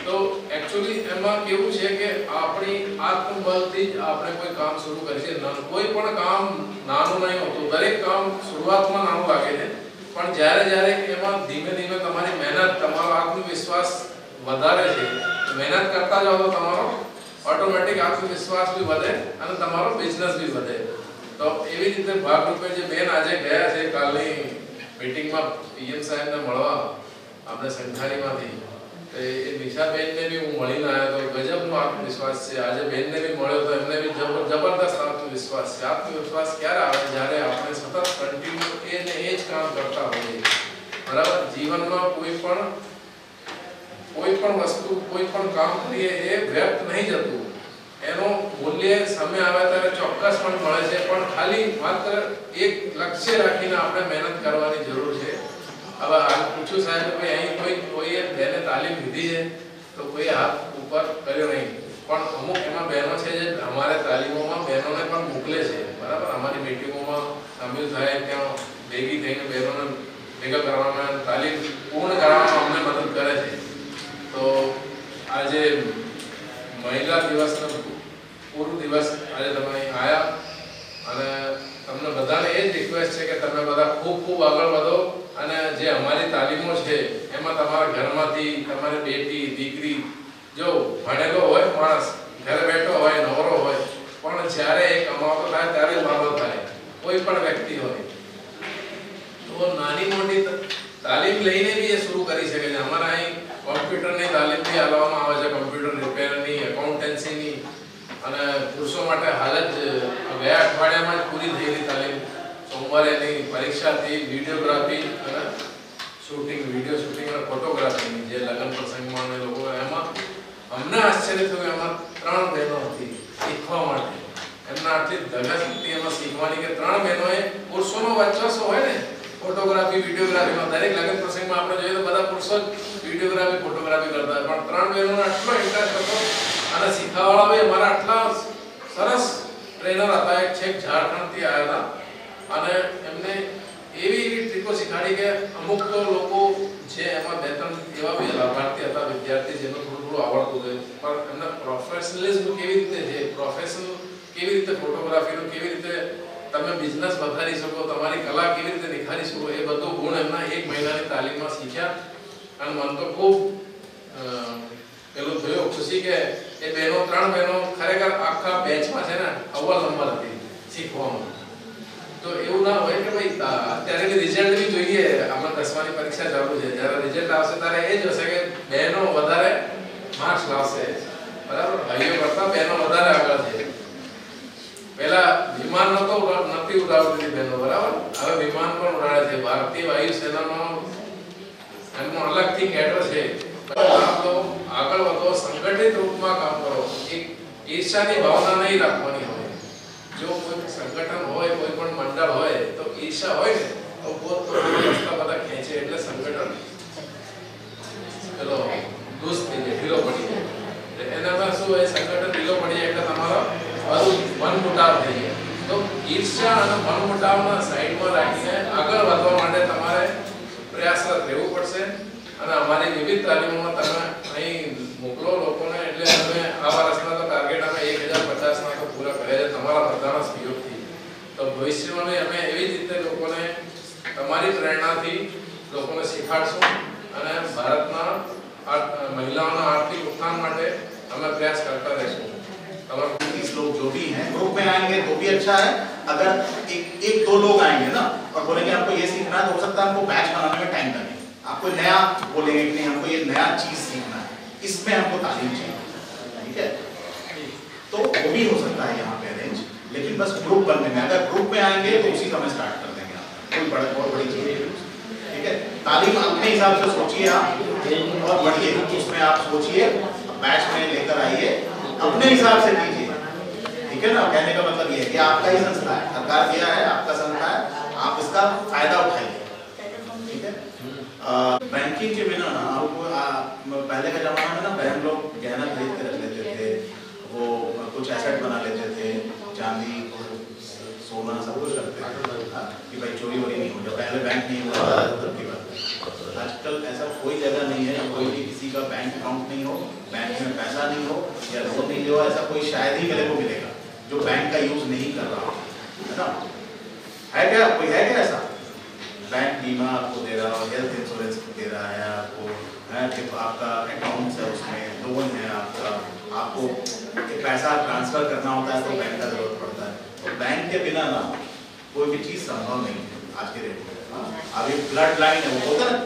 તો એકચ્યુઅલી એમાં કેવું છે કે આપણી આત્મબળથી જ આપણે કોઈ કામ શરૂ કરીએ છીએ. કોઈ પણ કામ નાનું નહીં હોતું. દરેક કામ શરૂઆતમાં નાનું લાગે છે, પણ જ્યારે એમાં ધીમે ધીમે તમારી મહેનત, તમારો આત્મવિશ્વાસ વધારે છે, મહેનત કરતા જાઓ તો તમારો ઓટોમેટિક આત્મવિશ્વાસ બી વધે અને તમારો બિઝનેસ બી વધે. તો એવી રીતે ભાગરૂપે જે બેન આજે ગયા છે કાલની મીટિંગમાં પીએમ સાહેબને મળવા આપણે સંઘાણીમાંથી, એ નિશાબેનને બી હું મળીને આવ્યો તો ગજબનો આત્મવિશ્વાસ છે. આજે બેનને બી મળ્યો તો એમને બી જબરદસ્ત આત્મવિશ્વાસ છે. આત્મવિશ્વાસ ક્યારે આવે? જ્યારે આપણે સતત કન્ટિન્યુ એ જ કામ કરતા હોઈએ. બરાબર. જીવનમાં કોઈ પણ વસ્તુ, કોઈ પણ કામ કરીએ એ વ્યર્થ નહીં જતું. એનો મૂલ્ય સમય આવે ત્યારે ચોક્કસ પણ મળે છે, પણ ખાલી માત્ર એક લક્ષ્ય રાખીને આપણે મહેનત કરવાની જરૂર છે. હવે હાલ પૂછું સાહેબ કે અહીં કોઈએ બેને તાલીમ લીધી છે તો કોઈ હાથ ઉપર કર્યો નહીં, પણ અમુક એમાં બહેનો છે જે અમારે તાલીમોમાં બહેનોને પણ મોકલે છે. બરાબર. અમારી મીટિંગોમાં સામેલ થાય, ત્યાં ભેગી થઈને બહેનોને ભેગા કરવામાં, તાલીમ પૂર્ણ કરવામાં અમને મદદ કરે છે. તો આજે મહિલા દિવસનો પૂર્વ દિવસ આજે તમે અહીં આવ્યા અને તમને બધાને એ જ રિક્વેસ્ટ છે કે તમે બધા ખૂબ આગળ વધો અને જે અમારી તાલીમો છે એમાં તમારા ઘરમાંથી તમારી બેટી દીકરી જો ભણેલો હોય માણસ ઘરે બેઠો હોય નવરો હોય પણ જ્યારે એ કમાતો થાય ત્યારે બાબત થાય કોઈ પણ વ્યક્તિ હોય તો નાની મોટી તાલીમ લઈને બી એ શરૂ કરી શકે છે. અમારા અહીં કોમ્પ્યુટરની તાલીમ બી આપવામાં આવે છે, કોમ્પ્યુટર રિપેરની, એકાઉન્ટન્સીની, અને પુરુષો માટે હાલ જ ગયા અઠવાડિયામાં જ પૂરી થયેલી તાલીમ. સોમવારે એની પરીક્ષાથી વિડીયોગ્રાફી અને શૂટિંગ, વિડીયો શૂટિંગ અને ફોટોગ્રાફીની જે લગ્ન પ્રસંગમાં અમે લોકો એમાં અમને આશ્ચર્ય થયું. એમાં 3 બહેનો હતી શીખવા માટે. એમના આટલી ધગસ હતી એમાં શીખવાની કે 3 બહેનોએ પુરુષોનો વર્ચસ્વ હોય ને ફોટોગ્રાફી વિડીયોગ્રાફીમાં, દરેક લગ્ન પ્રસંગમાં આપણે જોઈએ તો બધા પુરુષો જ વિડીયોગ્રાફી ફોટોગ્રાફી કરતા હોય, પણ 3 બહેનોનો આટલો ઇન્ટરેસ્ટ હતો અને શીખવાવાળા બી અમારા આટલા સરસ ટ્રેનર હતા. એક છેક ઝારખંડથી આવ્યા હતા અને એમને એવી ટ્રીકો શીખાડી કે અમુક તો લોકો છે એમાં 2-3 એવા બી લાભાર્થી હતા વિદ્યાર્થી જેનો થોડું આવડતું હતું, પણ એમના પ્રોફેશનલિઝમ કેવી રીતે છે, પ્રોફેશનલ કેવી રીતે ફોટોગ્રાફીનું કેવી રીતે તમે બિઝનેસ વધારી શકો, તમારી કલા કેવી રીતે નિખારી શકો, એ બધું ગુણ એમના 1 મહિનાની તાલીમમાં શીખ્યા. અને મને તો ખૂબ પેલું થયું ખુશી કે એ બહેનો 3 બહેનો ખરેખર આખા બેચમાં છે ને અવ્વલ નંબર હતી શીખવામાં. તો એવું ના હોય કે ભાઈ અત્યારે રિઝલ્ટ બી જોઈએ. આપણે 10માની પરીક્ષા ચાલુ છે, જ્યારે રિઝલ્ટ આવશે ત્યારે એ જ હશે કે બહેનો વધારે માર્ક્સ લાવશે, બરાબર. ભાઈઓ કરતા બહેનો વધારે આગળ છે. પહેલા વિમાન નથી ઉડાવતી બહેનો, બરાબર. હવે વિમાન પણ ઉડાડે છે. ભારતીય વાયુ સેનાનો એમનો અલગથી કેડર છે. આપ લોકો આગળ વધો, સંગઠિત રૂપમાં કામ કરો. એક ઈર્ષાની ભાવના નહીં રાખવાની હોય. જો કોઈ સંગઠન હોય, કોઈ પણ મંડળ હોય તો ઈર્ષા હોય ને તો પોતપોતાના રસ્તા બધા ખેંચે એટલે સંગઠન પેલો દુષ્ટ થઈ જાય, ઢીલો પડી જાય. એનામાં શું હોય, સંગઠન ઢીલો પડી જાય એટલે તમારો બધું મનમુટાવ થઈ જાય. તો ઈર્ષા અને મનમુટાવના સાઈડમાં રાખીને આગળ વધવા માટે તમારે પ્રયાસરત રહેવું પડશે. અને અમારી વિવિધ તાલીમોમાં તમે અહીં મોકલો લોકોને, એટલે અમે આ વર્ષના તો ટાર્ગેટ અમે 1050 ના તો પૂરા કર્યા છે તમારા બધાના સહયોગથી. તો ભવિષ્યમાં અમે એવી જ રીતે લોકોને તમારી પ્રેરણાથી લોકોને શીખવાડશું અને ભારતના મહિલાઓના આર્થિક ઉત્થાન માટે અમે પ્રયાસ કરતા રહીશું. इस लोग जो भी हैं ग्रुप में आएंगे तो भी अच्छा है. अगर एक दो लोग आएंगे ना और बोलेंगे हमको ये सीखना है, तो हो सकता है हमको बैच बनाने में टाइम लगे. आपको नया बोलेंगे कि नहीं हमको ये नया चीज सीखना है, इसमें हमको तालीम चाहिए, ठीक है. तो वो भी हो सकता है यहाँ पे अरेंज, लेकिन बस ग्रुप बनने में. अगर ग्रुप में आएंगे तो उसी समय स्टार्ट कर देंगे. कोई बहुत बड़ी चीज है, ठीक है. तालीम अपने हिसाब से सोचिए आप और बढ़िए, उसमें आप सोचिए, बैच में लेकर आइए, अपने हिसाब से कीजिए, ठीक है ना. कहने का मतलब ये है कि आपका ही संस्था है, सरकार दिया है, आपका संस्था है, आप इसका फायदा उठाइए, ठीक है. बैंकिंग के बिना ना आपको पहले का जमाना में ना बहन लोग गहना खरीद के रख लेते थे, वो कुछ एसेट बना लेते थे, चांदी सोना सब कुछ रखते थे कि भाई चोरी वोरी नहीं हो जाए. पहले बैंक नहीं हुआ तब की बात. आजकल ऐसा कोई जगह नहीं है, कोई भी किसी का बैंक अकाउंट नहीं हो, बैंक में पैसा नहीं हो या लोन नहीं हो, ऐसा कोई शायद ही मेरे को मिलेगा जो बैंक का यूज नहीं कर रहा है ना. है क्या, कोई है क्या ऐसा? बैंक बीमा आपको दे रहा हो, हेल्थ इंश्योरेंस दे रहा है आपको, है कि आपका अकाउंट है उसमें लोन है आपका, आपको पैसा ट्रांसफर करना होता है तो बैंक का जरूरत पड़ता है. तो बैंक के बिना ना कोई भी चीज संभव नहीं है आज के डेट में. अभी ब्लड लाइन है, वो होता है ना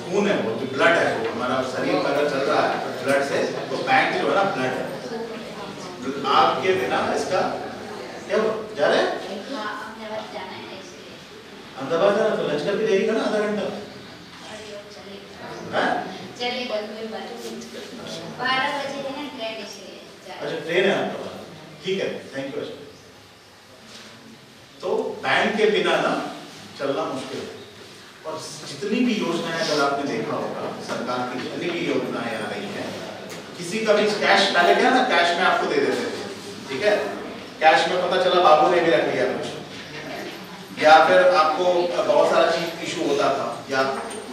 खून है, वो जो ब्लड है वो हमारा शरीर का अगर चल रहा है ब्लड से, तो बैंक जो है ना ब्लड है. आपके बिना इसका क्या जा रहे हैं अहमदाबाद जाना, तो लंच करके जाइएगा ना आधा घंटा. चलेगा 12 बजे है ना ट्रेन, इसलिए. अच्छा ट्रेन है आपका, ठीक है, थैंक यू. तो बैंक के बिना ना चलना मुश्किल है. और जितनी भी योजनाएं अगर आपने देखा होगा, सरकार की जितनी भी योजनाएं आ रही हैं, किसी का भी कैश पहले क्या ना कैश में आपको दे देते थे, ठीक है. कैश में पता चला बाबू ने भी रख लिया कुछ, या फिर आपको बहुत सारा चीज इशू होता था. या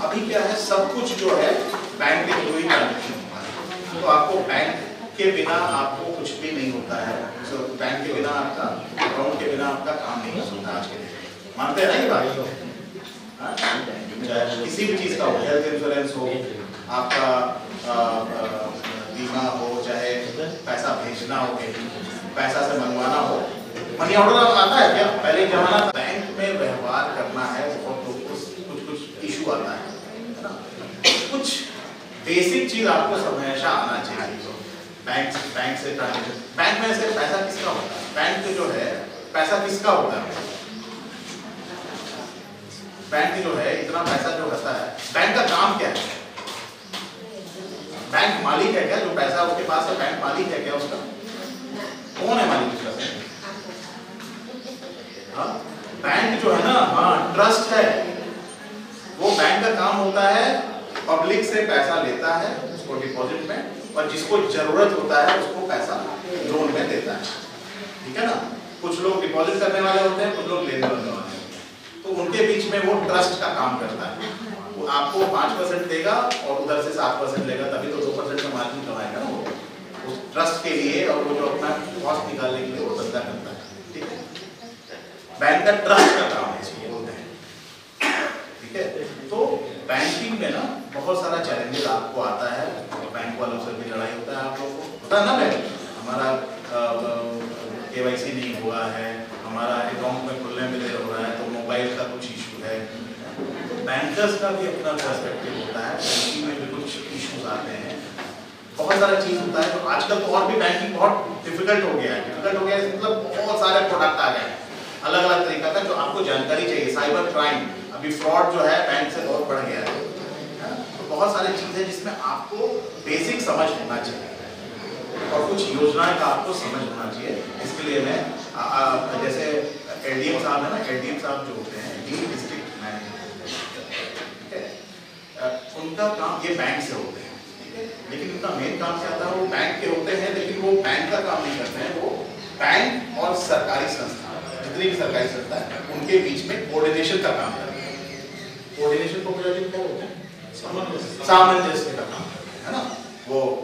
अभी क्या है, सब कुछ जो है बैंक के थ्रू ही ट्रांजेक्शन होता है. तो आपको बैंक के बिना आपको कुछ भी नहीं होता है. तो बैंक के बिना आपका अकाउंट के बिना आपका काम नहीं हो सकता आज के दिन. मानते हैं ना ये बात? हाँ? चाहे किसी भी चीज़ का हो, हेल्थ इंश्योरेंस हो, आपका बीमा हो, चाहे पैसा भेजना हो, पैसा से मंगवाना हो, मनी ऑर्डर आता है क्या? पहले जमाना बैंक में व्यवहार करना है, बहुत कुछ इशू आता है ना? कुछ बेसिक चीज आपको हमेशा आना चाहिए। बैंक से ट्रांजेक्शन, बैंक में से पैसा किसका होता है? बैंक जो है पैसा किसका होता है? बैंक जो है इतना पैसा जो होता है, बैंक का काम क्या है? बैंक मालिक है क्या? जो पैसा उसके पास है, बैंक मालिक है क्या उसका? कौन है मालिक उसका? हाँ, बैंक जो है ना, हाँ, ट्रस्ट है। वो बैंक का काम होता है पब्लिक से पैसा लेता है उसको डिपॉजिट में, और जिसको जरूरत होता है उसको पैसा लोन में देता है, ठीक है ना? कुछ लोग डिपॉजिट करने वाले होते हैं, कुछ लोग लेने वाले होते हैं, तो उनके बीच में वो ट्रस्ट का काम करता है। वो आपको 5% देगा और उधर से 7% लेगा, तभी तो 2% का मार्जिन कमाएगा ना वो, उस ट्रस्ट के लिए, और वो जो अपना कॉस्ट निकालने के लिए वो धंधा करता है, ठीक है? बैंक का ट्रस्ट का काम है, इसको बोलते हैं, ठीक है? तो बैंकिंग में ना बहुत सारा चैलेंजेस आपको आता है, बैंक वालों से भी लड़ाई होता है, आप लोगों को पता है ना? हमारा KYC नहीं हुआ है, हमारा अकाउंट में खुलने में देर हो रहा है, तो मोबाइल का कुछ इशू है। तो बैंकर्स का भी अपना पर्सपेक्टिव होता है, बैंकिंग में भी कुछ इश्यूज आते हैं, बहुत सारा चीज होता है। तो आजकल तो और भी बैंकिंग बहुत डिफिकल्ट हो गया है, मतलब बहुत सारे प्रोडक्ट आ गए हैं अलग अलग तरीका का, जो आपको जानकारी चाहिए। साइबर क्राइम, अभी फ्रॉड जो है बैंक से बहुत बढ़ गया है, तो बहुत सारी चीजें जिसमें आपको बेसिक समझ होना चाहिए, और कुछ योजनाएं का आपको समझ होना चाहिए। इसके लिए मैं जैसे LDM साहब है ना, LDM साहब जो होते हैं डिस्ट्रिक्ट मैनेजर, ठीक है? उनका काम ये बैंक से होते हैं, ठीक है? लेकिन उनका मेन काम क्या था? वो बैंक के होते हैं, लेकिन वो बैंक का काम नहीं करते हैं, वो बैंक और सरकारी संस्था, जितनी भी सरकारी संस्था है उनके बीच में कोऑर्डिनेशन का काम करते हैं। कोऑर्डिनेशन को क्या बोलते हैं? सामंजस्य का काम करते हैं, है ना? वो